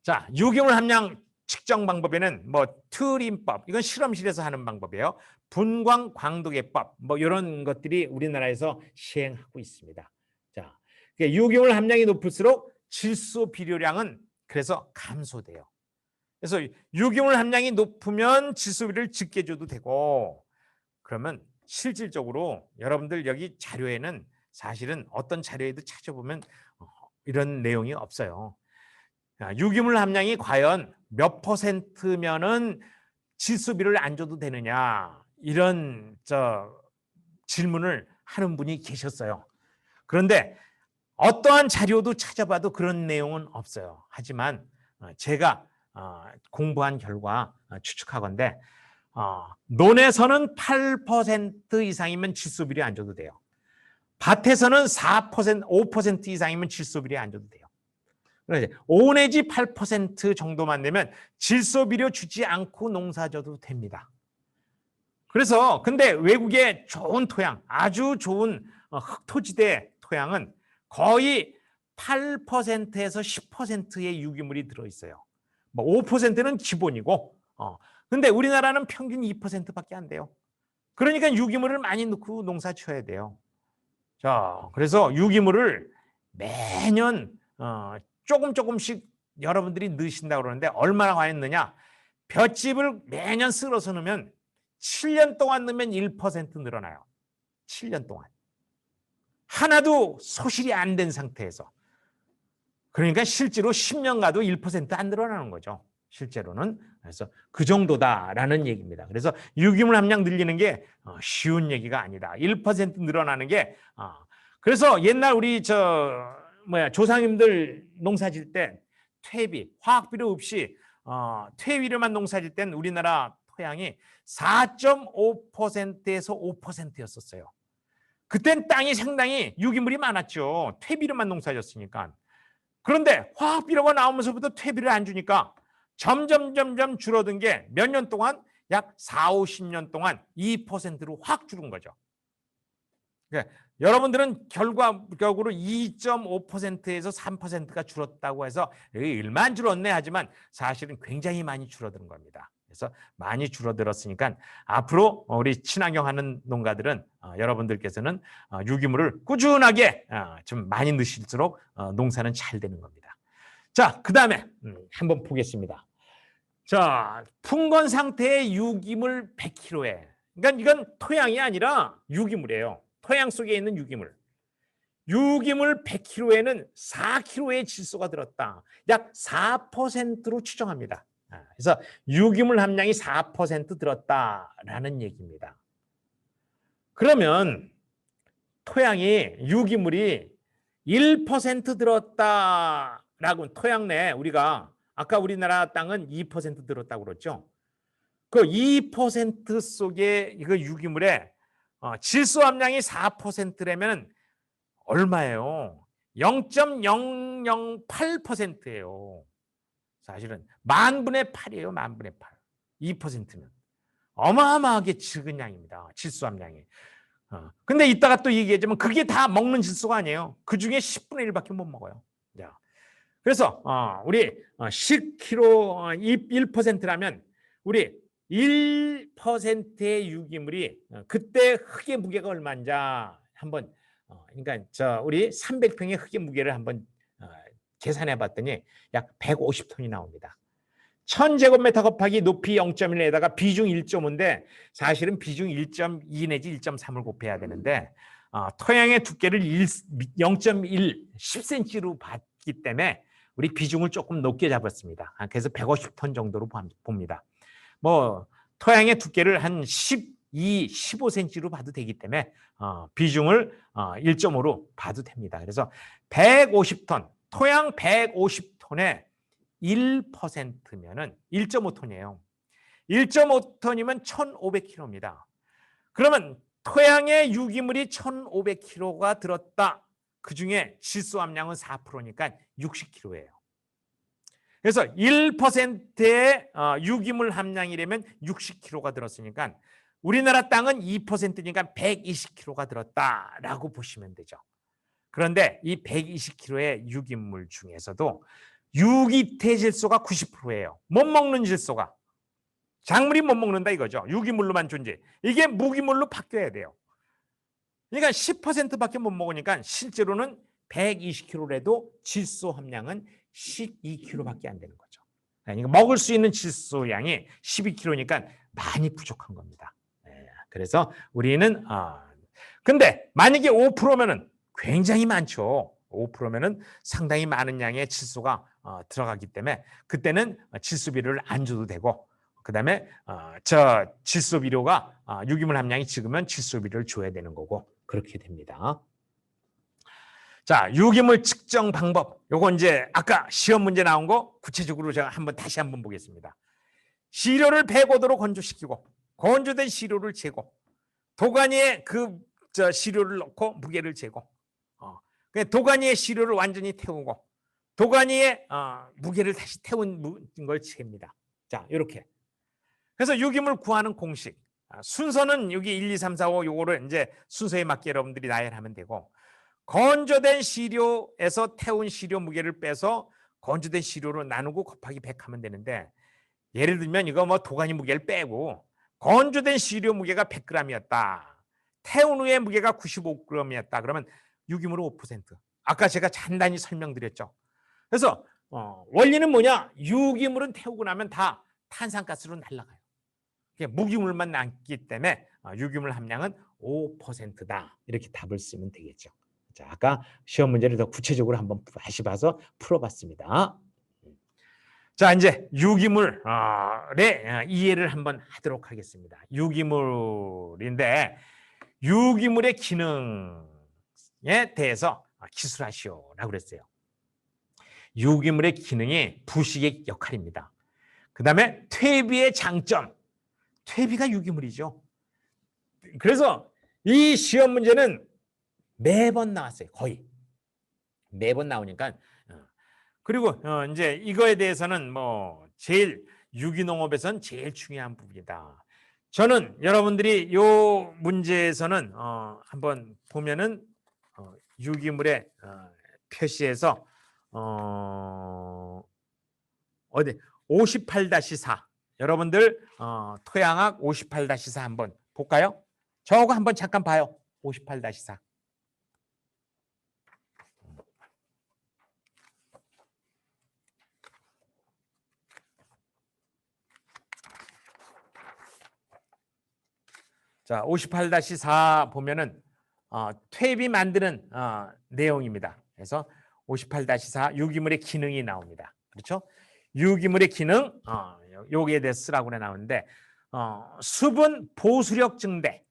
A: 자, 유기물 함량 측정 방법에는 튜린법, 이건 실험실에서 하는 방법이에요. 분광 광도계법, 이런 것들이 우리나라에서 시행하고 있습니다. 자, 유기물 함량이 높을수록 질소 비료량은 그래서 감소돼요. 그래서 유기물 함량이 높으면 질소 비료를 적게 줘도 되고, 그러면 실질적으로 여러분들 여기 자료에는 사실은 어떤 자료에도 찾아보면 이런 내용이 없어요. 유기물 함량이 과연 몇 %면은 질소비료를 안 줘도 되느냐, 이런 질문을 하는 분이 계셨어요. 그런데 어떠한 자료도 찾아봐도 그런 내용은 없어요. 하지만 제가 공부한 결과 추측하건대 논에서는 8% 이상이면 질소비료 안 줘도 돼요. 밭에서는 4%, 5% 이상이면 질소비료 안 줘도 돼요. 5 내지 8% 정도만 되면 질소비료 주지 않고 농사져도 됩니다. 그래서 근데 외국의 좋은 토양, 아주 좋은 흑토지대 토양은 거의 8%에서 10%의 유기물이 들어있어요. 뭐 5%는 기본이고, 근데 우리나라는 평균 2%밖에 안 돼요. 그러니까 유기물을 많이 넣고 농사 지어야 돼요. 자, 그래서 유기물을 매년 조금씩 여러분들이 넣으신다고 그러는데 얼마나 과연 넣냐? 볏짚을 매년 쓸어서 넣으면 7년 동안 넣으면 1% 늘어나요. 7년 동안. 하나도 소실이 안 된 상태에서. 그러니까 실제로 10년 가도 1%안 늘어나는 거죠. 실제로는. 그래서 그 정도다라는 얘기입니다. 그래서 유기물 함량 늘리는 게 쉬운 얘기가 아니다. 1% 늘어나는 게 그래서 옛날 우리 조상님들 농사질 때 퇴비, 화학비료 없이 퇴비료만 농사질 땐 우리나라 토양이 4.5%에서 5%였었어요. 그땐 땅이 상당히 유기물이 많았죠. 퇴비료만 농사졌으니까. 그런데 화학비료가 나오면서부터 퇴비를 안 주니까 점점 줄어든 게 몇 년 동안 약 4, 50년 동안 2%로 확 줄은 거죠. 그러니까 여러분들은 결과적으로 2.5%에서 3%가 줄었다고 해서 얼마 안 줄었네 하지만 사실은 굉장히 많이 줄어드는 겁니다. 그래서 많이 줄어들었으니까 앞으로 우리 친환경 하는 농가들은 여러분들께서는 유기물을 꾸준하게 좀 많이 넣으실수록 농사는 잘 되는 겁니다. 자, 그 다음에 한번 보겠습니다. 자, 풍건 상태의 유기물 100kg에, 그러니까 이건 토양이 아니라 유기물이에요. 토양 속에 있는 유기물. 유기물 100kg에는 4kg의 질소가 들었다. 약 4%로 추정합니다. 그래서 유기물 함량이 4% 들었다라는 얘기입니다. 그러면 토양이 유기물이 1% 들었다라고 토양 내에 우리가 아까 우리나라 땅은 2% 들었다고 그랬죠. 그 2% 속에 그 유기물에 질소 함량이 4%라면 얼마예요? 0.008%예요. 사실은 10,000분의 8이에요. 10,000분의 8. 2%면. 어마어마하게 적은 양입니다. 질소 함량이. 근데 이따가 또 얘기하자면 그게 다 먹는 질소가 아니에요. 그중에 10분의 1밖에 못 먹어요. 자, 그래서 우리 10kg 1%라면 우리 1%의 유기물이 그때 흙의 무게가 얼마인지 한번 그러니까 우리 300평의 흙의 무게를 한번 계산해 봤더니 약 150톤이 나옵니다. 1000제곱미터 곱하기 높이 0.1에다가 비중 1.5인데 사실은 비중 1.2 내지 1.3을 곱해야 되는데 토양의 두께를 0.1, 10cm로 봤기 때문에 우리 비중을 조금 높게 잡았습니다. 그래서 150톤 정도로 봅니다. 뭐 토양의 두께를 한 12, 15cm로 봐도 되기 때문에 비중을 1.5로 봐도 됩니다. 그래서 150톤, 토양 150톤에 1%면은 1.5톤이에요. 1.5톤이면 1,500kg입니다. 그러면 토양의 유기물이 1,500kg가 들었다. 그중에 질소 함량은 4%니까 60kg예요. 그래서 1%의 유기물 함량이라면 60kg가 들었으니까 우리나라 땅은 2%니까 120kg가 들었다라고 보시면 되죠. 그런데 이 120kg의 유기물 중에서도 유기태 질소가 90%예요. 못 먹는 질소가. 작물이 못 먹는다 이거죠. 유기물로만 존재. 이게 무기물로 바뀌어야 돼요. 그러니까 10%밖에 못 먹으니까 실제로는 120kg라도 질소 함량은 12kg밖에 안 되는 거죠. 그러니까 먹을 수 있는 질소 양이 12kg니까 많이 부족한 겁니다. 그래서 우리는 근데 만약에 5%면은 굉장히 많죠. 5%면은 상당히 많은 양의 질소가 들어가기 때문에 그때는 질소 비료를 안 줘도 되고 그다음에 저 질소 비료가 유기물 함량이 적으면 질소 비료를 줘야 되는 거고 그렇게 됩니다. 자, 유기물 측정 방법. 요거 이제 아까 시험 문제 나온 거 구체적으로 제가 다시 한번 보겠습니다. 시료를 105도로 건조시키고 건조된 시료를 재고 도가니에 시료를 넣고 무게를 재고 도가니에 시료를 완전히 태우고 도가니에 무게를 다시 태운 걸 잽니다. 자, 이렇게. 그래서 유기물 구하는 공식. 순서는 여기 1, 2, 3, 4, 5 요거를 이제 순서에 맞게 여러분들이 나열하면 되고 건조된 시료에서 태운 시료 무게를 빼서 건조된 시료로 나누고 곱하기 100 하면 되는데 예를 들면 이거 뭐 도가니 무게를 빼고 건조된 시료 무게가 100g이었다. 태운 후에 무게가 95g이었다. 그러면 유기물 5%. 아까 제가 간단히 설명드렸죠. 그래서 원리는 뭐냐? 유기물은 태우고 나면 다 탄산가스로 날아가요. 무기물만 남기 때문에 유기물 함량은 5%다. 이렇게 답을 쓰면 되겠죠. 자, 아까 시험 문제를 더 구체적으로 한번 다시 봐서 풀어봤습니다. 자, 이제 유기물의 이해를 한번 하도록 하겠습니다. 유기물인데 유기물의 기능에 대해서 기술하시오라고 그랬어요. 유기물의 기능이 부식의 역할입니다. 그 다음에 퇴비의 장점. 퇴비가 유기물이죠. 그래서 이 시험 문제는 매번 나왔어요. 거의. 매번 나오니까. 그리고 이제 이거에 대해서는 뭐 제일 유기농업에서는 제일 중요한 부분이다. 저는 여러분들이 요 문제에서는 한번 보면은 유기물의 표시에서 어디 58-4 여러분들 토양학 58-4 한번 볼까요? 저거 한번 잠깐 봐요. 58-4. 자, 58-4 보면은 퇴비 만드는 내용입니다. 그래서 58-4 유기물의 기능이 나옵니다. 그렇죠? 유기물의 기능 여기에 대해서 쓰라고 나오는데 수분 보수력 증대,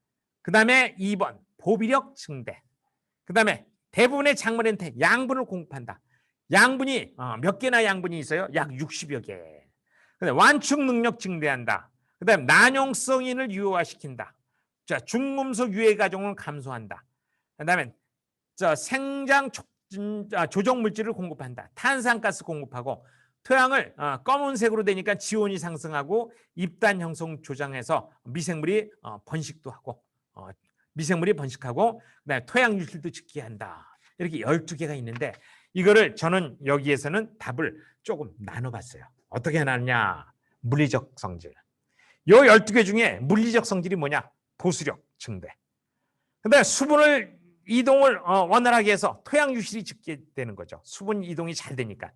A: 그 다음에 2번 보비력 증대, 그 다음에 대부분의 작물한테 양분을 공급한다. 양분이 몇 개나 양분이 있어요? 약 60여 개. 근데 완충 능력 증대한다. 그 다음에 난용성인을 유효화시킨다. 자, 중금속 유해 과정을 감소한다. 그 다음에 생장 조정 물질을 공급한다. 탄산가스 공급하고 토양을 검은색으로 되니까 지온이 상승하고 입단 형성 조장해서 미생물이 번식도 하고 미생물이 번식하고 그다음에 토양 유실도 즉기한다. 이렇게 12개가 있는데 이거를 저는 여기에서는 답을 조금 나눠봤어요. 어떻게 나누냐? 물리적 성질. 요 12개 중에 물리적 성질이 뭐냐? 보수력 증대. 그다음에 수분을 이동을 원활하게 해서 토양 유실이 적게 되는 거죠. 수분 이동이 잘 되니까.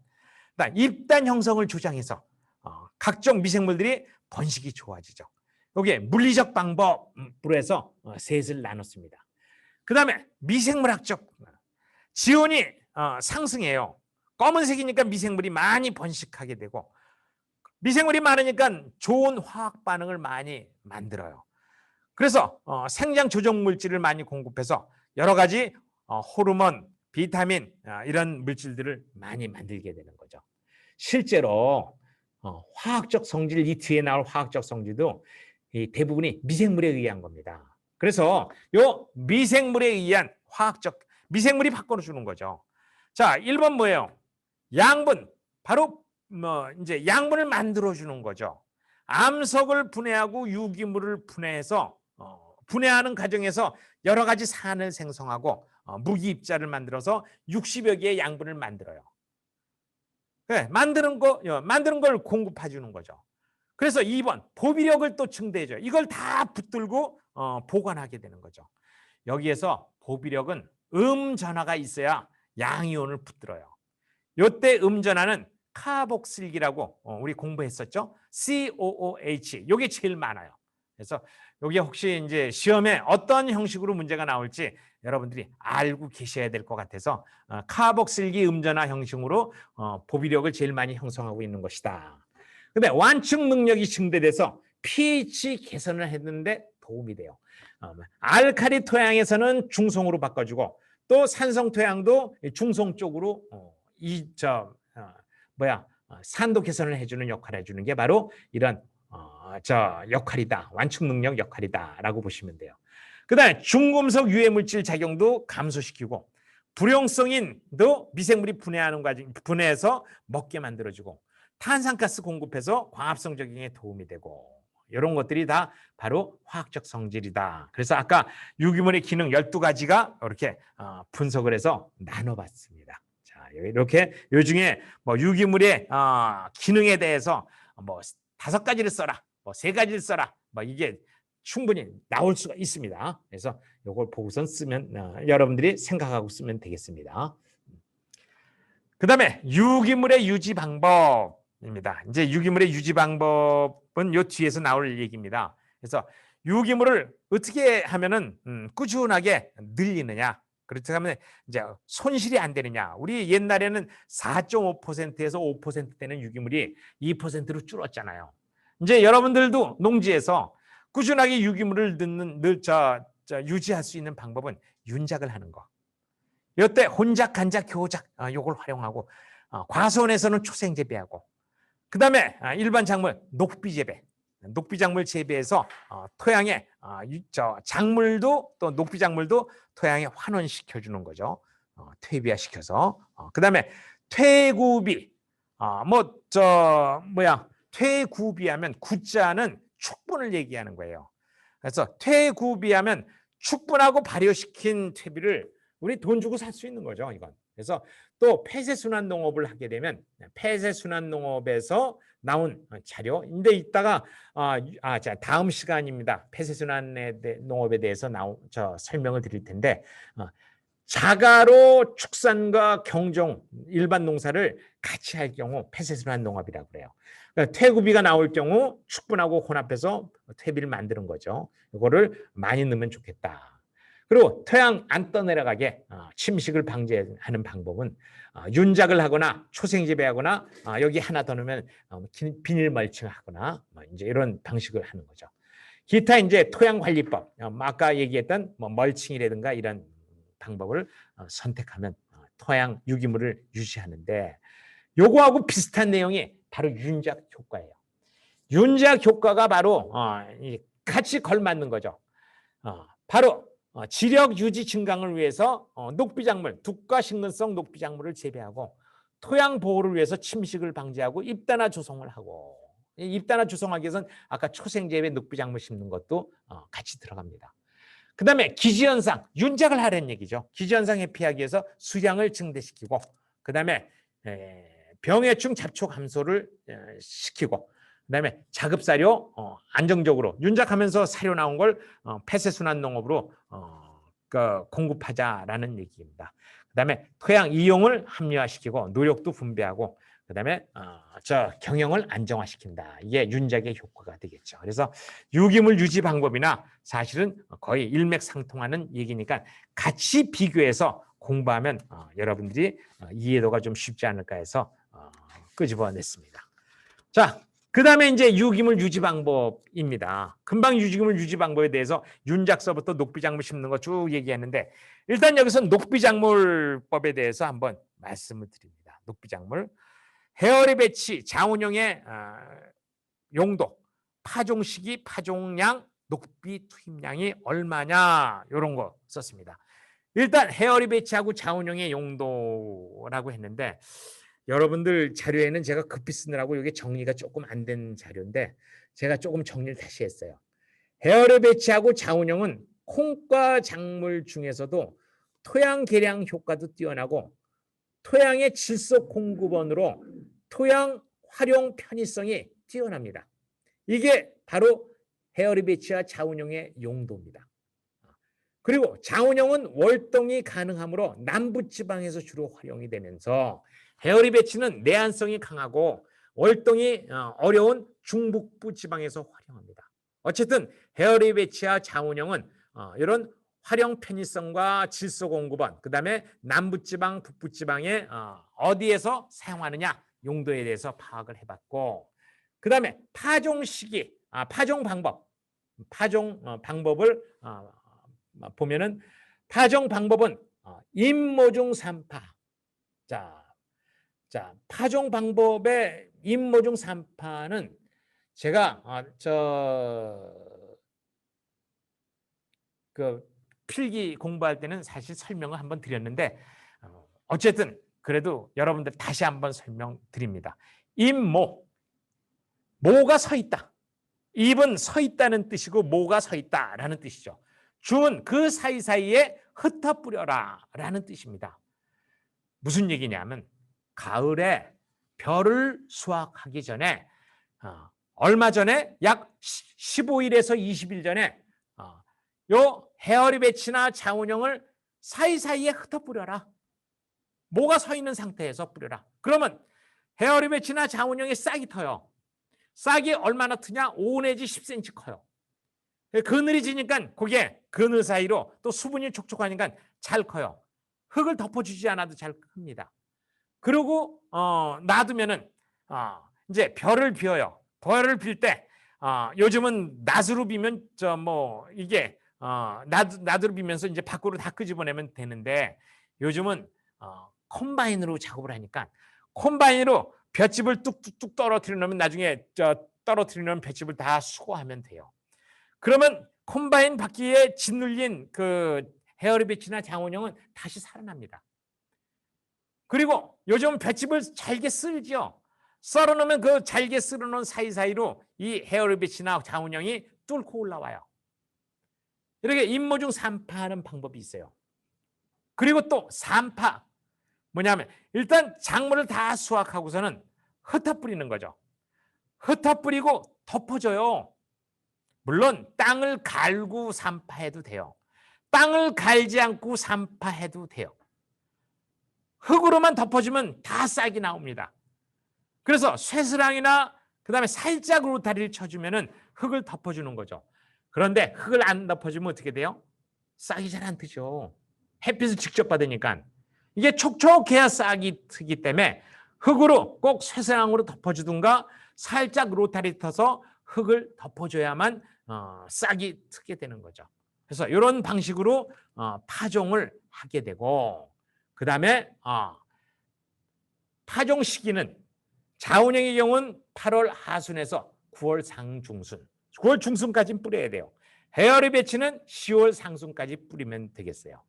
A: 입단 형성을 조장해서 각종 미생물들이 번식이 좋아지죠. 여기에 물리적 방법으로 해서 셋을 나눴습니다. 그 다음에 미생물학적 지온이 상승해요. 검은색이니까 미생물이 많이 번식하게 되고 미생물이 많으니까 좋은 화학 반응을 많이 만들어요. 그래서 생장 조정 물질을 많이 공급해서 여러 가지 호르몬, 비타민 이런 물질들을 많이 만들게 되는 거죠. 실제로 화학적 성질, 이 뒤에 나올 화학적 성질도 대부분이 미생물에 의한 겁니다. 그래서 요 미생물에 의한 화학적 미생물이 바꿔주는 거죠. 자, 1번 뭐예요? 양분. 바로 이제 양분을 만들어 주는 거죠. 암석을 분해하고 유기물을 분해해서 분해하는 과정에서 여러 가지 산을 생성하고 무기 입자를 만들어서 60여 개의 양분을 만들어요. 네, 만드는 걸 공급해 주는 거죠. 그래서 2번 보비력을 또 증대해줘요. 이걸 다 붙들고 보관하게 되는 거죠. 여기에서 보비력은 음전하가 있어야 양이온을 붙들어요. 요때 음전하는 카복실기라고 우리 공부했었죠. COOH 요게 제일 많아요. 그래서 여기 혹시 이제 시험에 어떤 형식으로 문제가 나올지 여러분들이 알고 계셔야 될 것 같아서 카복실기 음전화 형식으로 보비력을 제일 많이 형성하고 있는 것이다. 근데 완충 능력이 증대돼서 pH 개선을 했는데 도움이 돼요. 알칼리 토양에서는 중성으로 바꿔주고 또 산성 토양도 중성 쪽으로 산도 개선을 해주는 역할을 해주는 게 바로 이런 역할이다. 완충 능력 역할이다라고 보시면 돼요. 그다음에 중금속 유해물질 작용도 감소시키고 불용성인도 미생물이 분해하는 과정 분해해서 먹게 만들어주고 탄산가스 공급해서 광합성 적용에 도움이 되고 이런 것들이 다 바로 화학적 성질이다. 그래서 아까 유기물의 기능 12가지가 이렇게 분석을 해서 나눠봤습니다. 자, 이렇게 요 중에 뭐 유기물의 기능에 대해서 뭐 5가지를 써라, 뭐 3가지를 써라, 뭐 이게 충분히 나올 수가 있습니다. 그래서 이걸 보고선 쓰면 여러분들이 생각하고 쓰면 되겠습니다. 그 다음에 유기물의 유지 방법입니다. 이제 유기물의 유지 방법은 요 뒤에서 나올 얘기입니다. 그래서 유기물을 어떻게 하면은 꾸준하게 늘리느냐, 그렇게 하면 이제 손실이 안 되느냐. 우리 옛날에는 4.5%에서 5% 되는 유기물이 2%로 줄었잖아요. 이제 여러분들도 농지에서 꾸준하게 유기물을 유지할 수 있는 방법은 윤작을 하는 거. 이때 혼작, 간작, 교작 요걸 활용하고 과수원에서는 초생 재배하고 그다음에 일반 작물 녹비 재배, 녹비 작물 재배해서 토양에 작물도 또 녹비 작물도 토양에 환원시켜 주는 거죠. 퇴비화 시켜서 그다음에 퇴구비 퇴구비하면 구자는 축분을 얘기하는 거예요. 그래서 퇴구비하면 축분하고 발효시킨 퇴비를 우리 돈 주고 살 수 있는 거죠, 이건. 그래서 또 폐쇄순환 농업을 하게 되면 폐쇄순환 농업에서 나온 자료인데 이따가 자 다음 시간입니다. 폐쇄순환 농업에 대해서 설명을 드릴 텐데 자가로 축산과 경종 일반 농사를 같이 할 경우 폐쇄순환 농업이라고 그래요. 그러니까 퇴구비가 나올 경우 축분하고 혼합해서 퇴비를 만드는 거죠. 이거를 많이 넣으면 좋겠다. 그리고 토양 안 떠내려가게 침식을 방지하는 방법은 윤작을 하거나 초생재배하거나 여기 하나 더 넣으면 비닐 멀칭하거나 이제 이런 방식을 하는 거죠. 기타 이제 토양 관리법, 아까 얘기했던 멀칭이라든가 이런 방법을 선택하면 토양 유기물을 유지하는데 요거하고 비슷한 내용이 바로 윤작 효과예요. 윤작 효과가 바로 같이 걸맞는 거죠. 바로 지력 유지 증강을 위해서 녹비작물, 둑과 식물성 녹비작물을 재배하고 토양 보호를 위해서 침식을 방지하고 잎단화 조성을 하고 잎단화 조성하기 위해서는 아까 초생재배 녹비작물 심는 것도 같이 들어갑니다. 그 다음에 기지현상, 윤작을 하라는 얘기죠. 기지현상 회피하기 위해서 수량을 증대시키고 그 다음에 병해충 잡초 감소를 시키고 그다음에 자급사료 안정적으로 윤작하면서 사료 나온 걸 폐쇄순환 농업으로 공급하자라는 얘기입니다. 그다음에 토양 이용을 합리화시키고 노력도 분배하고 그다음에 경영을 안정화시킨다. 이게 윤작의 효과가 되겠죠. 그래서 유기물 유지 방법이나 사실은 거의 일맥상통하는 얘기니까 같이 비교해서 공부하면 여러분들이 이해도가 좀 쉽지 않을까 해서 끄집어냈습니다. 자. 그 다음에 이제 유기물 유지 방법입니다. 금방 유기물 유지 방법에 대해서 윤작서부터 녹비작물 심는 거 쭉 얘기했는데 일단 여기서 녹비작물법에 대해서 한번 말씀을 드립니다. 녹비작물 헤어리 배치 자운용의 용도, 파종 시기, 파종량, 녹비 투입량이 얼마냐 이런 거 썼습니다. 일단 헤어리 배치하고 자운용의 용도라고 했는데 여러분들 자료에는 제가 급히 쓰느라고 이게 정리가 조금 안 된 자료인데 제가 조금 정리를 다시 했어요. 헤어리 배치하고 자운용은 콩과 작물 중에서도 토양 개량 효과도 뛰어나고 토양의 질소 공급원으로 토양 활용 편의성이 뛰어납니다. 이게 바로 헤어리 배치와 자운용의 용도입니다. 그리고 자운용은 월동이 가능하므로 남부지방에서 주로 활용이 되면서 헤어리 배치는 내한성이 강하고 월동이 어려운 중북부 지방에서 활용합니다. 어쨌든 헤어리 배치와 자운용은 이런 활용 편의성과 질소 공급원, 그 다음에 남부지방, 북부지방에 어디에서 사용하느냐 용도에 대해서 파악을 해봤고 그 다음에 파종 시기, 파종 방법을 보면은 파종 방법은 임모중 3파. 자, 파종 방법의 임모중 3파는 제가 그 필기 공부할 때는 사실 설명을 한번 드렸는데 어쨌든 그래도 여러분들 다시 한번 설명드립니다. 임모, 모가 서 있다. 입은 서 있다는 뜻이고 모가 서 있다라는 뜻이죠. 주은 그 사이사이에 흩어뿌려라 라는 뜻입니다. 무슨 얘기냐면 가을에 별을 수확하기 전에 얼마 전에 약 15일에서 20일 전에 요 헤어리 배치나 자운형을 사이사이에 흩어뿌려라. 모가 서 있는 상태에서 뿌려라. 그러면 헤어리 배치나 자운형의 싹이 터요. 싹이 얼마나 트냐? 5 내지 10cm 커요. 그늘이 지니까 거기에 그늘 사이로 또 수분이 촉촉하니까 잘 커요. 흙을 덮어주지 않아도 잘 큽니다. 그리고 놔두면은 이제 별을 비워요. 별을 빌 때 요즘은 낫으로 비면 이게 낫으로 비면서 이제 밖으로 다 끄집어내면 되는데 요즘은 콤바인으로 작업을 하니까 콤바인으로 볏짚을 뚝뚝뚝 떨어뜨리려면 나중에 떨어뜨리려면 볏짚을 다 수거하면 돼요. 그러면 콤바인 바퀴에 짓눌린 그 헤어리 배치나 장원형은 다시 살아납니다. 그리고 요즘 볏짚을 잘게 쓸죠. 썰어놓으면 그 잘게 쓸어놓은 사이사이로 이 헤어리 배치나 장원형이 뚫고 올라와요. 이렇게 임모중 산파하는 방법이 있어요. 그리고 또 산파 뭐냐면 일단 작물을 다 수확하고서는 흩어뿌리는 거죠. 흩어뿌리고 덮어줘요. 물론 땅을 갈고 산파해도 돼요. 땅을 갈지 않고 산파해도 돼요. 흙으로만 덮어주면 다 싹이 나옵니다. 그래서 쇠스랑이나 그다음에 살짝 로타리를 쳐주면은 흙을 덮어주는 거죠. 그런데 흙을 안 덮어주면 어떻게 돼요? 싹이 잘 안 트죠. 햇빛을 직접 받으니까. 이게 촉촉해야 싹이 트기 때문에 흙으로 꼭 쇠스랑으로 덮어주든가 살짝 로타리 터서 흙을 덮어줘야만 싹이 트게 되는 거죠. 그래서 이런 방식으로 파종을 하게 되고 그 다음에 파종 시기는 자운형의 경우는 8월 하순에서 9월 상중순, 9월 중순까지 뿌려야 돼요. 헤어리 배치는 10월 상순까지 뿌리면 되겠어요.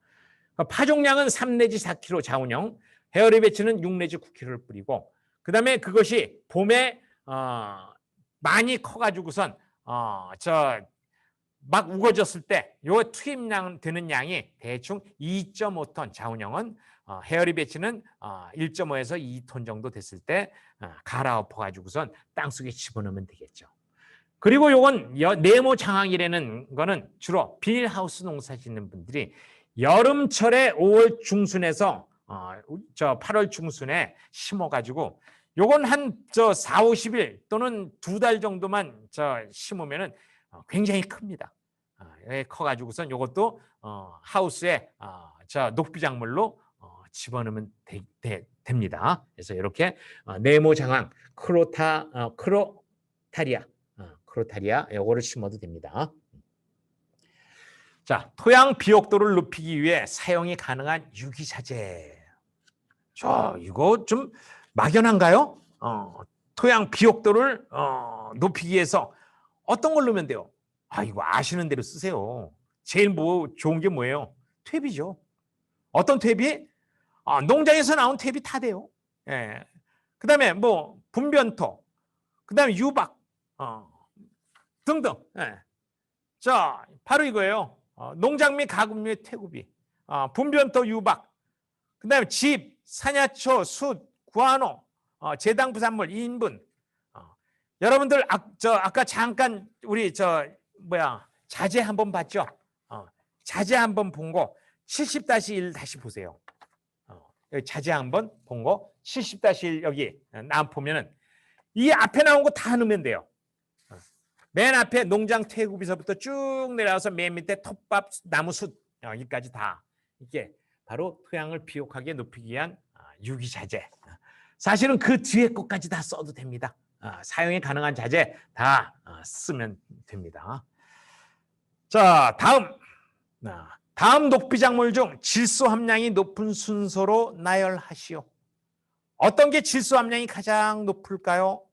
A: 파종량은 3 내지 4kg 자운형, 헤어리 배치는 6 내지 9kg를 뿌리고 그 다음에 그것이 봄에 많이 커가지고선 막 우거졌을 때 요 투입량 되는 양이 대충 2.5톤 자운형은 헤어리 배치는 1.5에서 2톤 정도 됐을 때 갈아엎어 가지고선 땅속에 집어넣으면 되겠죠. 그리고 요건 네모 장항이라는 거는 주로 비닐하우스 농사 짓는 분들이 여름철에 5월 중순에서 8월 중순에 심어 가지고 요건 한 4, 50일 또는 2달 정도만 심으면은 굉장히 큽니다. 커가지고선 이것도 하우스에 녹비작물로 집어넣으면 됩니다. 그래서 이렇게 네모 장황 크로타리아 요거를 심어도 됩니다. 자, 토양 비옥도를 높이기 위해 사용이 가능한 유기자재. 자, 이거 좀 막연한가요? 토양 비옥도를 높이기 위해서 어떤 걸 넣으면 돼요? 이거 아시는 대로 쓰세요. 제일 좋은 게 뭐예요? 퇴비죠. 어떤 퇴비? 농장에서 나온 퇴비 다 돼요. 예. 그 다음에 분변토, 그 다음에 유박, 등등. 예. 자, 바로 이거예요. 농장 및 가금류의 퇴구비, 분변토, 유박, 그 다음에 집, 산야초, 숯, 구한호, 제당 부산물, 인분. 여러분들 아까 잠깐 우리 자재 한번 봤죠? 자재 한번 본 거 70-1 다시 보세요. 여기 자재 한번 본 거 70-1 여기 나와 보면은 이 앞에 나온 거 다 넣으면 돼요. 맨 앞에 농장 퇴구비서부터 쭉 내려와서 맨 밑에 톱밥, 나무 숯 여기까지 다 이게 바로 토양을 비옥하게 높이기 위한 유기자재. 사실은 그 뒤에 것까지 다 써도 됩니다. 사용이 가능한 자재 다 쓰면 됩니다. 자, 다음 녹비작물 중 질소 함량이 높은 순서로 나열하시오. 어떤 게 질소 함량이 가장 높을까요?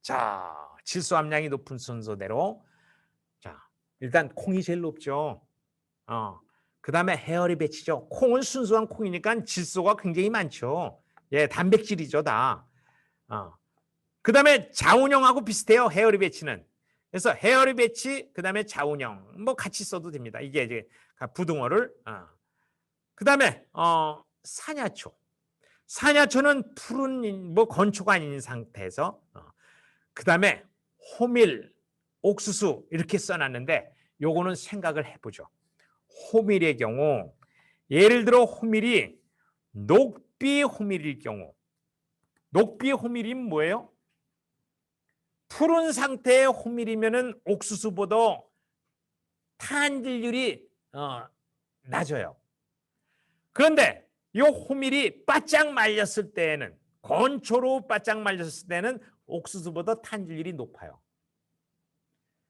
A: 자, 질소 함량이 높은 순서대로 자, 일단 콩이 제일 높죠. 그다음에 헤어리 배치죠. 콩은 순수한 콩이니까 질소가 굉장히 많죠. 예, 단백질이죠, 다. 그다음에 자운형하고 비슷해요. 헤어리 배치는. 그래서 헤어리 배치 그다음에 자운형 뭐 같이 써도 됩니다. 이게 이제 부등호를 그다음에 산야초. 산야초는 푸른 뭐 건초가 아닌 상태에서 그다음에 호밀, 옥수수 이렇게 써놨는데 요거는 생각을 해보죠. 호밀의 경우 예를 들어 호밀이 녹비 호밀일 경우 녹비 호밀이 뭐예요? 푸른 상태의 호밀이면은 옥수수보다 탄질률이 낮아요. 그런데 이 호밀이 바짝 말렸을 때에는 건초로 바짝 말렸을 때는 옥수수보다 탄질률이 높아요.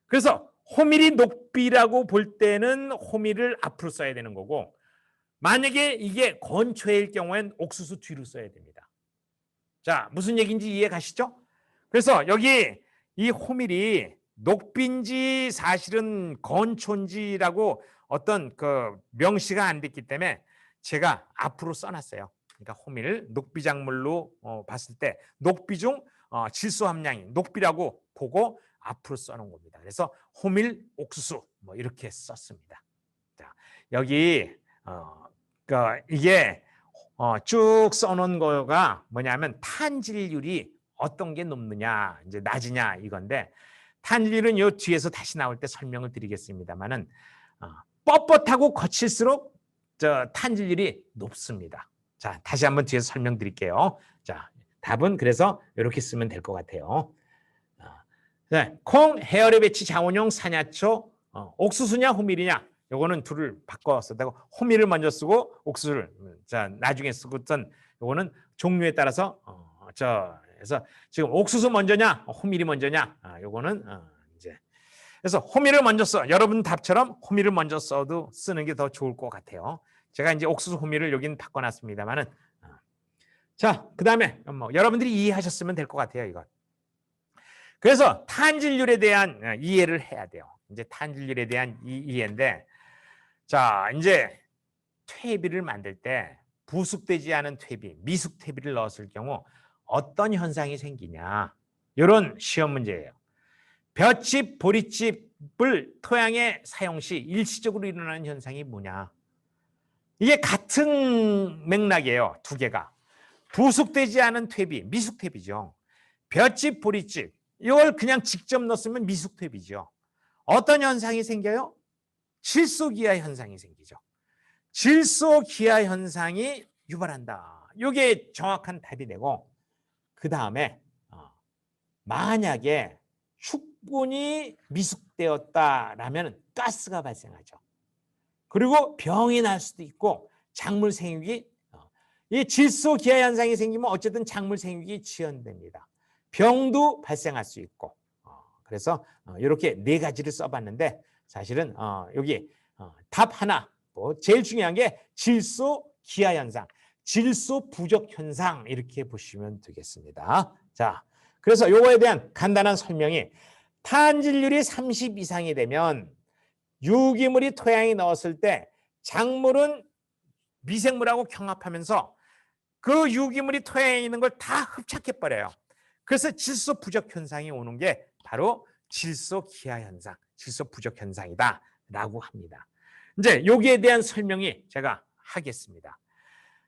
A: 그래서 호밀이 녹비라고 볼 때는 호밀을 앞으로 써야 되는 거고 만약에 이게 건초일 경우엔 옥수수 뒤로 써야 됩니다. 자, 무슨 얘기인지 이해 가시죠? 그래서 여기 이 호밀이 녹비인지 사실은 건초인지라고 어떤 그 명시가 안 됐기 때문에 제가 앞으로 써놨어요. 그러니까 호밀 녹비작물로 봤을 때 녹비 중 질소 함량이 녹비라고 보고 앞으로 써놓은 겁니다. 그래서 호밀, 옥수수 뭐 이렇게 썼습니다. 자, 여기 이게 쭉 써놓은 거가 뭐냐면 탄질률이 어떤 게 높느냐, 이제 낮으냐 이건데 탄질률은 요 뒤에서 다시 나올 때 설명을 드리겠습니다만은 뻣뻣하고 거칠수록 탄질률이 높습니다. 자, 다시 한번 뒤에서 설명드릴게요. 자, 답은 그래서 이렇게 쓰면 될 것 같아요. 네, 콩, 헤어리 배치, 자원용, 산야초, 옥수수냐 호밀이냐 요거는 둘을 바꿔 썼다고 호밀을 먼저 쓰고 옥수수를 자 나중에 쓰고선 요거는 종류에 따라서 그래서 지금 옥수수 먼저냐 호밀이 먼저냐 요거는 이제 그래서 호밀을 먼저 써. 여러분 답처럼 호밀을 먼저 써도 쓰는 게 더 좋을 것 같아요. 제가 이제 옥수수 호밀을 여기는 바꿔놨습니다만은 자 그다음에 뭐 여러분들이 이해하셨으면 될 것 같아요 이건. 그래서 탄질률에 대한 이해를 해야 돼요. 이제 탄질률에 대한 이해인데 자 이제 퇴비를 만들 때 부숙되지 않은 퇴비, 미숙 퇴비를 넣었을 경우 어떤 현상이 생기냐 이런 시험 문제예요. 볏짚, 보리집을 토양에 사용 시 일시적으로 일어나는 현상이 뭐냐. 이게 같은 맥락이에요. 두 개가. 부숙되지 않은 퇴비, 미숙 퇴비죠. 볏짚, 보리집 이걸 그냥 직접 넣었으면 미숙 퇴비죠. 어떤 현상이 생겨요? 질소기하 현상이 생기죠. 질소기하 현상이 유발한다. 이게 정확한 답이 되고 그 다음에 만약에 축분이 미숙되었다라면 가스가 발생하죠. 그리고 병이 날 수도 있고 작물 생육이 이 질소기하 현상이 생기면 어쨌든 작물 생육이 지연됩니다. 병도 발생할 수 있고 그래서 이렇게 네 가지를 써봤는데 사실은 여기 답 하나 제일 중요한 게 질소기하 현상, 질소 부족 현상 이렇게 보시면 되겠습니다. 자, 그래서 요거에 대한 간단한 설명이 탄질률이 30 이상이 되면 유기물이 토양에 넣었을 때 작물은 미생물하고 경합하면서 그 유기물이 토양에 있는 걸 다 흡착해버려요. 그래서 질소 부족 현상이 오는 게 바로 질소기하 현상, 질소 부족 현상이다라고 합니다. 이제 여기에 대한 설명이 제가 하겠습니다.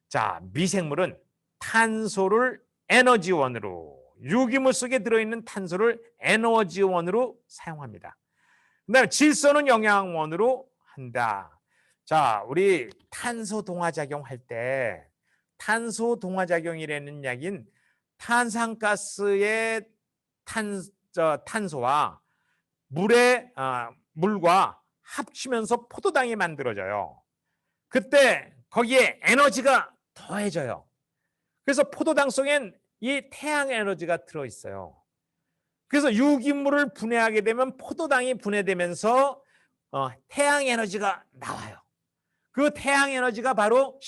A: 자, 미생물은 탄소를 에너지원으로 유기물 속에 들어있는 탄소를 에너지원으로 사용합니다. 그다음에 질소는 영양원으로 한다. 자, 우리 탄소 동화작용 할 때 탄소 동화작용이라는 이야기는 탄산가스의 탄소와 물과 합치면서 포도당이 만들어져요. 그때 거기에 에너지가 더해져요. 그래서 포도당 속엔 이 태양 에너지가 들어있어요. 그래서 유기물을 분해하게 되면 포도당이 분해되면서 태양 에너지가 나와요. 그 태양 에너지가 바로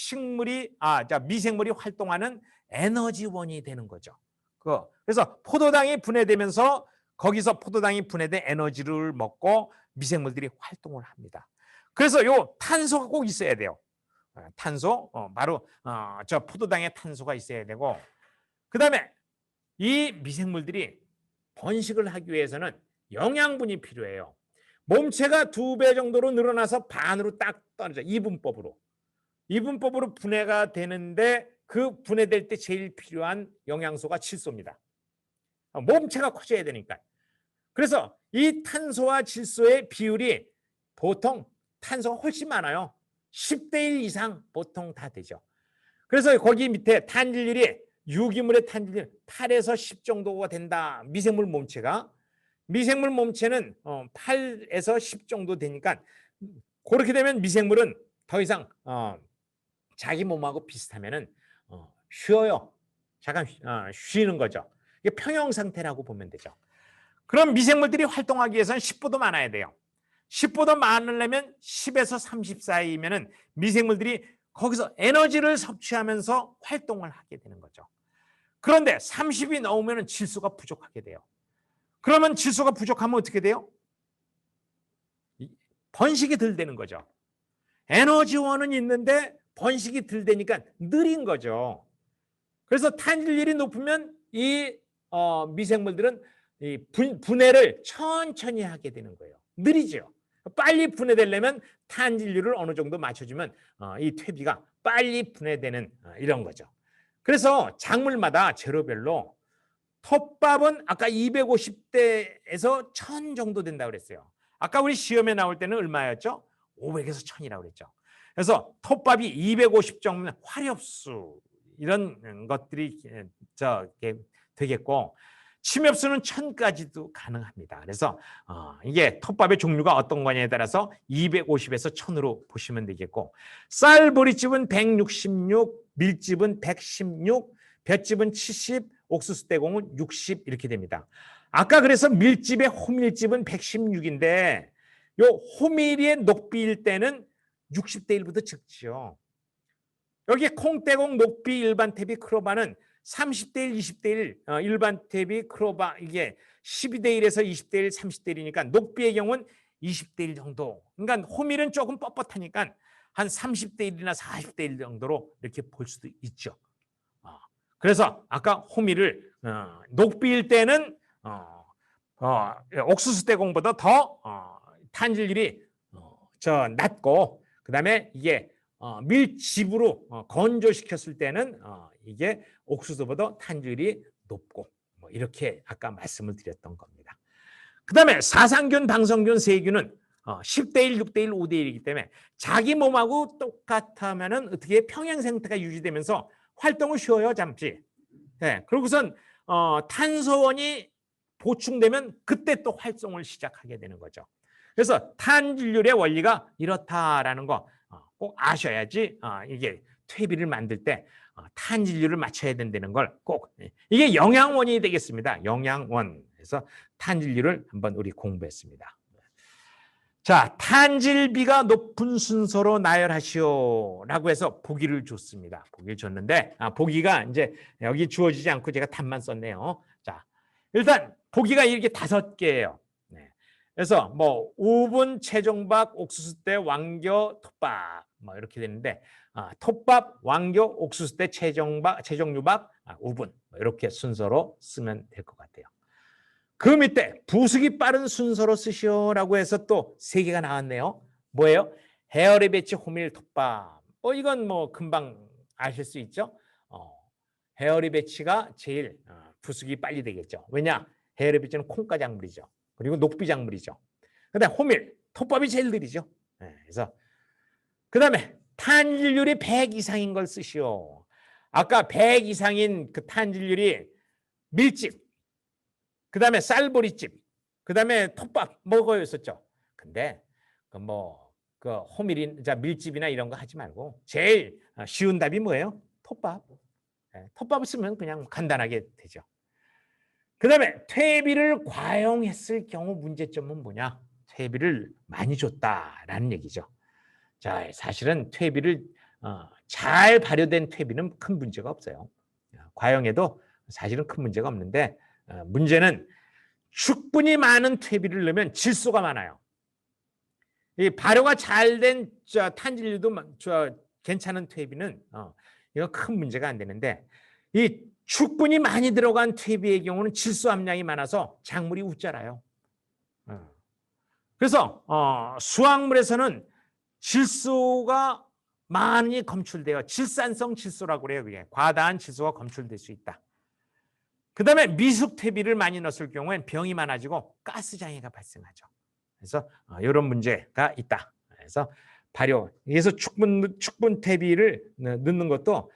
A: 미생물이 활동하는 에너지원이 되는 거죠. 그래서 포도당이 분해되면서 거기서 포도당이 분해된 에너지를 먹고 미생물들이 활동을 합니다. 그래서 요 탄소가 꼭 있어야 돼요. 탄소, 바로 저 포도당에 탄소가 있어야 되고, 그 다음에 이 미생물들이 번식을 하기 위해서는 영양분이 필요해요. 몸체가 2배 정도로 늘어나서 반으로 딱 떨어져. 이분법으로 분해가 되는데 그 분해될 때 제일 필요한 영양소가 질소입니다. 몸체가 커져야 되니까. 그래서 이 탄소와 질소의 비율이 보통 탄소가 훨씬 많아요. 10대 1 이상 보통 다 되죠. 그래서 거기 밑에 탄질률이 유기물의 탄질률 8에서 10 정도가 된다. 미생물 몸체가. 미생물 몸체는 8에서 10 정도 되니까 그렇게 되면 미생물은 더 이상 자기 몸하고 비슷하면은 쉬어요. 잠깐 쉬는 거죠. 이게 평형 상태라고 보면 되죠. 그럼 미생물들이 활동하기 위해서는 10보도 많아야 돼요. 10보도 많으려면 10에서 30 사이면은 미생물들이 거기서 에너지를 섭취하면서 활동을 하게 되는 거죠. 그런데 30이 넘으면 질소가 부족하게 돼요. 그러면 질소가 부족하면 어떻게 돼요? 번식이 덜 되는 거죠. 에너지원은 있는데 번식이 덜 되니까 느린 거죠. 그래서 탄질률이 높으면 이 미생물들은 이 분해를 천천히 하게 되는 거예요. 느리죠. 빨리 분해되려면 탄질률을 어느 정도 맞춰주면 이 퇴비가 빨리 분해되는 이런 거죠. 그래서 작물마다 재료별로 톱밥은 아까 250대에서 1000 정도 된다고 그랬어요. 아까 우리 시험에 나올 때는 얼마였죠? 500에서 1000이라고 그랬죠. 그래서 톱밥이 250 정도면 화렵수 이런 것들이 되겠고, 침엽수는 1000까지도 가능합니다. 그래서 이게 톱밥의 종류가 어떤 거냐에 따라서 250에서 1000으로 보시면 되겠고, 쌀 보리집은 166, 밀집은 116, 볏집은 70, 옥수수 떼공은 60 이렇게 됩니다. 아까 그래서 밀집의 호밀집은 116인데 요 호밀의 녹비일 때는 60대 1보다 적지요. 여기 콩떼공, 녹비, 일반 퇴비, 크로바는 30대 1, 20대 1, 일반 퇴비, 크로바 이게 12대 1에서 20대 1, 30대 1이니까 녹비의 경우는 20대 1 정도. 그러니까 호밀은 조금 뻣뻣하니까 한 30대 1이나 40대 1 정도로 이렇게 볼 수도 있죠. 그래서 아까 호밀을 녹비일 때는 옥수수 떼공보다 더 탄질률이 낮고, 그 다음에 이게 밀집으로 건조시켰을 때는 이게 옥수수보다 탄질이 높고, 뭐 이렇게 아까 말씀을 드렸던 겁니다. 그 다음에 사상균, 방성균, 세균은 10대 1, 6대 1, 5대 1이기 때문에 자기 몸하고 똑같으면은 어떻게 평행 상태가 유지되면서 활동을 쉬어요, 잠시. 네, 그러고선 탄소원이 보충되면 그때 또 활동을 시작하게 되는 거죠. 그래서 탄질률의 원리가 이렇다라는 거 꼭 아셔야지 이게 퇴비를 만들 때 탄질률을 맞춰야 된다는 걸 꼭, 이게 영양원이 되겠습니다. 영양원. 그래서 탄질률을 한번 우리 공부했습니다. 자, 탄질비가 높은 순서로 나열하시오라고 해서 보기를 줬습니다. 보기를 줬는데 보기가 이제 여기 주어지지 않고 제가 답만 썼네요. 자, 일단 보기가 이렇게 5개예요. 네. 그래서 뭐 우분, 최종박, 옥수수대, 왕겨, 톱밥 뭐 이렇게 되는데 톱밥, 왕겨, 옥수수대, 최종유박, 우분 뭐 이렇게 순서로 쓰면 될 것 같아요. 그 밑에 부수기 빠른 순서로 쓰시오라고 해서 또 3개가 나왔네요. 뭐예요? 헤어리 배치, 호밀, 톱밥. 이건 뭐 금방 아실 수 있죠. 헤어리 배치가 제일 부수기 빨리 되겠죠. 왜냐? 헤어리 배치는 콩가 작물이죠. 그리고 녹비 작물이죠. 그다음에 호밀, 톱밥이 제일 느리죠. 네, 그래서 그다음에 탄질률이 100 이상인 걸 쓰시오. 아까 100 이상인 그 탄질률이 밀집, 그 다음에 쌀보리집, 그 다음에 톱밥 먹어였었죠. 근데 그 호밀인, 밀집이나 이런 거 하지 말고 제일 쉬운 답이 뭐예요? 톱밥. 네, 톱밥을 쓰면 그냥 간단하게 되죠. 그 다음에 퇴비를 과용했을 경우 문제점은 뭐냐? 퇴비를 많이 줬다라는 얘기죠. 자, 사실은 퇴비를 잘 발효된 퇴비는 큰 문제가 없어요. 과용해도 사실은 큰 문제가 없는데 문제는 축분이 많은 퇴비를 넣으면 질소가 많아요. 이 발효가 잘 된 탄질류도 괜찮은 퇴비는 이거 큰 문제가 안 되는데 이 축분이 많이 들어간 퇴비의 경우는 질소 함량이 많아서 작물이 웃자라요. 그래서 수확물에서는 질소가 많이 검출돼요. 질산성 질소라고 그래요. 그게 과다한 질소가 검출될 수 있다. 그 다음에 미숙 퇴비를 많이 넣었을 경우엔 병이 많아지고 가스 장애가 발생하죠. 그래서 이런 문제가 있다. 그래서 발효, 그래서 축분 퇴비를 넣는 것도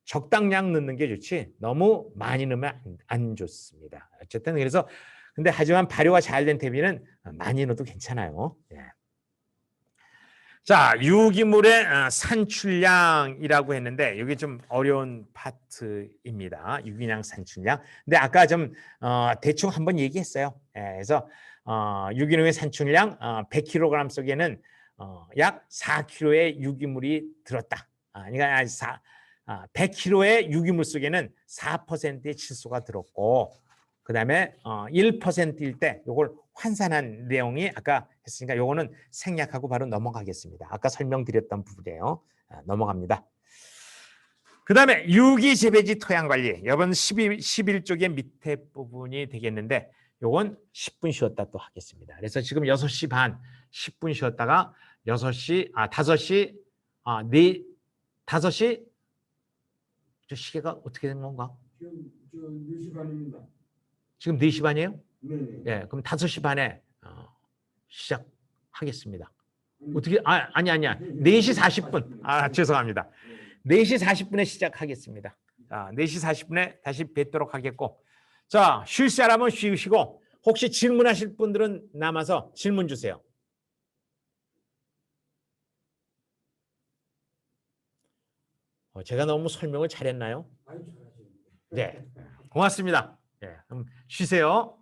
A: 적당량 넣는 게 좋지 너무 많이 넣으면 안 좋습니다. 어쨌든 그래서 근데 하지만 발효가 잘 된 퇴비는 많이 넣어도 괜찮아요. 예. 자, 유기물의 산출량이라고 했는데 이게 좀 어려운 파트입니다. 유기량 산출량. 근데 아까 좀 대충 한번 얘기했어요. 예, 그래서 유기농의 산출량 100kg 속에는 약 4kg의 유기물이 들었다. 그러니까 100kg의 유기물 속에는 4%의 질소가 들었고 그 다음에 1%일 때 이걸 환산한 내용이 아까 했으니까 요거는 생략하고 바로 넘어가겠습니다. 아까 설명드렸던 부분이에요. 넘어갑니다. 그 다음에 유기재배지 토양관리. 이번 11쪽의 밑에 부분이 되겠는데 요건 10분 쉬었다 또 하겠습니다. 그래서 지금 6시 반 10분 쉬었다가 5시, 5시 저 시계가 어떻게 된 건가?
B: 지금 4시 반입니다.
A: 지금 4시 반이에요?
B: 네.
A: 예, 그럼 5시 반에 시작하겠습니다. 어떻게 아니야. 4시 40분. 죄송합니다. 4시 40분에 시작하겠습니다. 4시 40분에 다시 뵙도록 하겠고. 자, 쉴 사람은 쉬시고 혹시 질문하실 분들은 남아서 질문 주세요. 제가 너무 설명을 잘했나요? 네. 고맙습니다. 예, 그럼 쉬세요.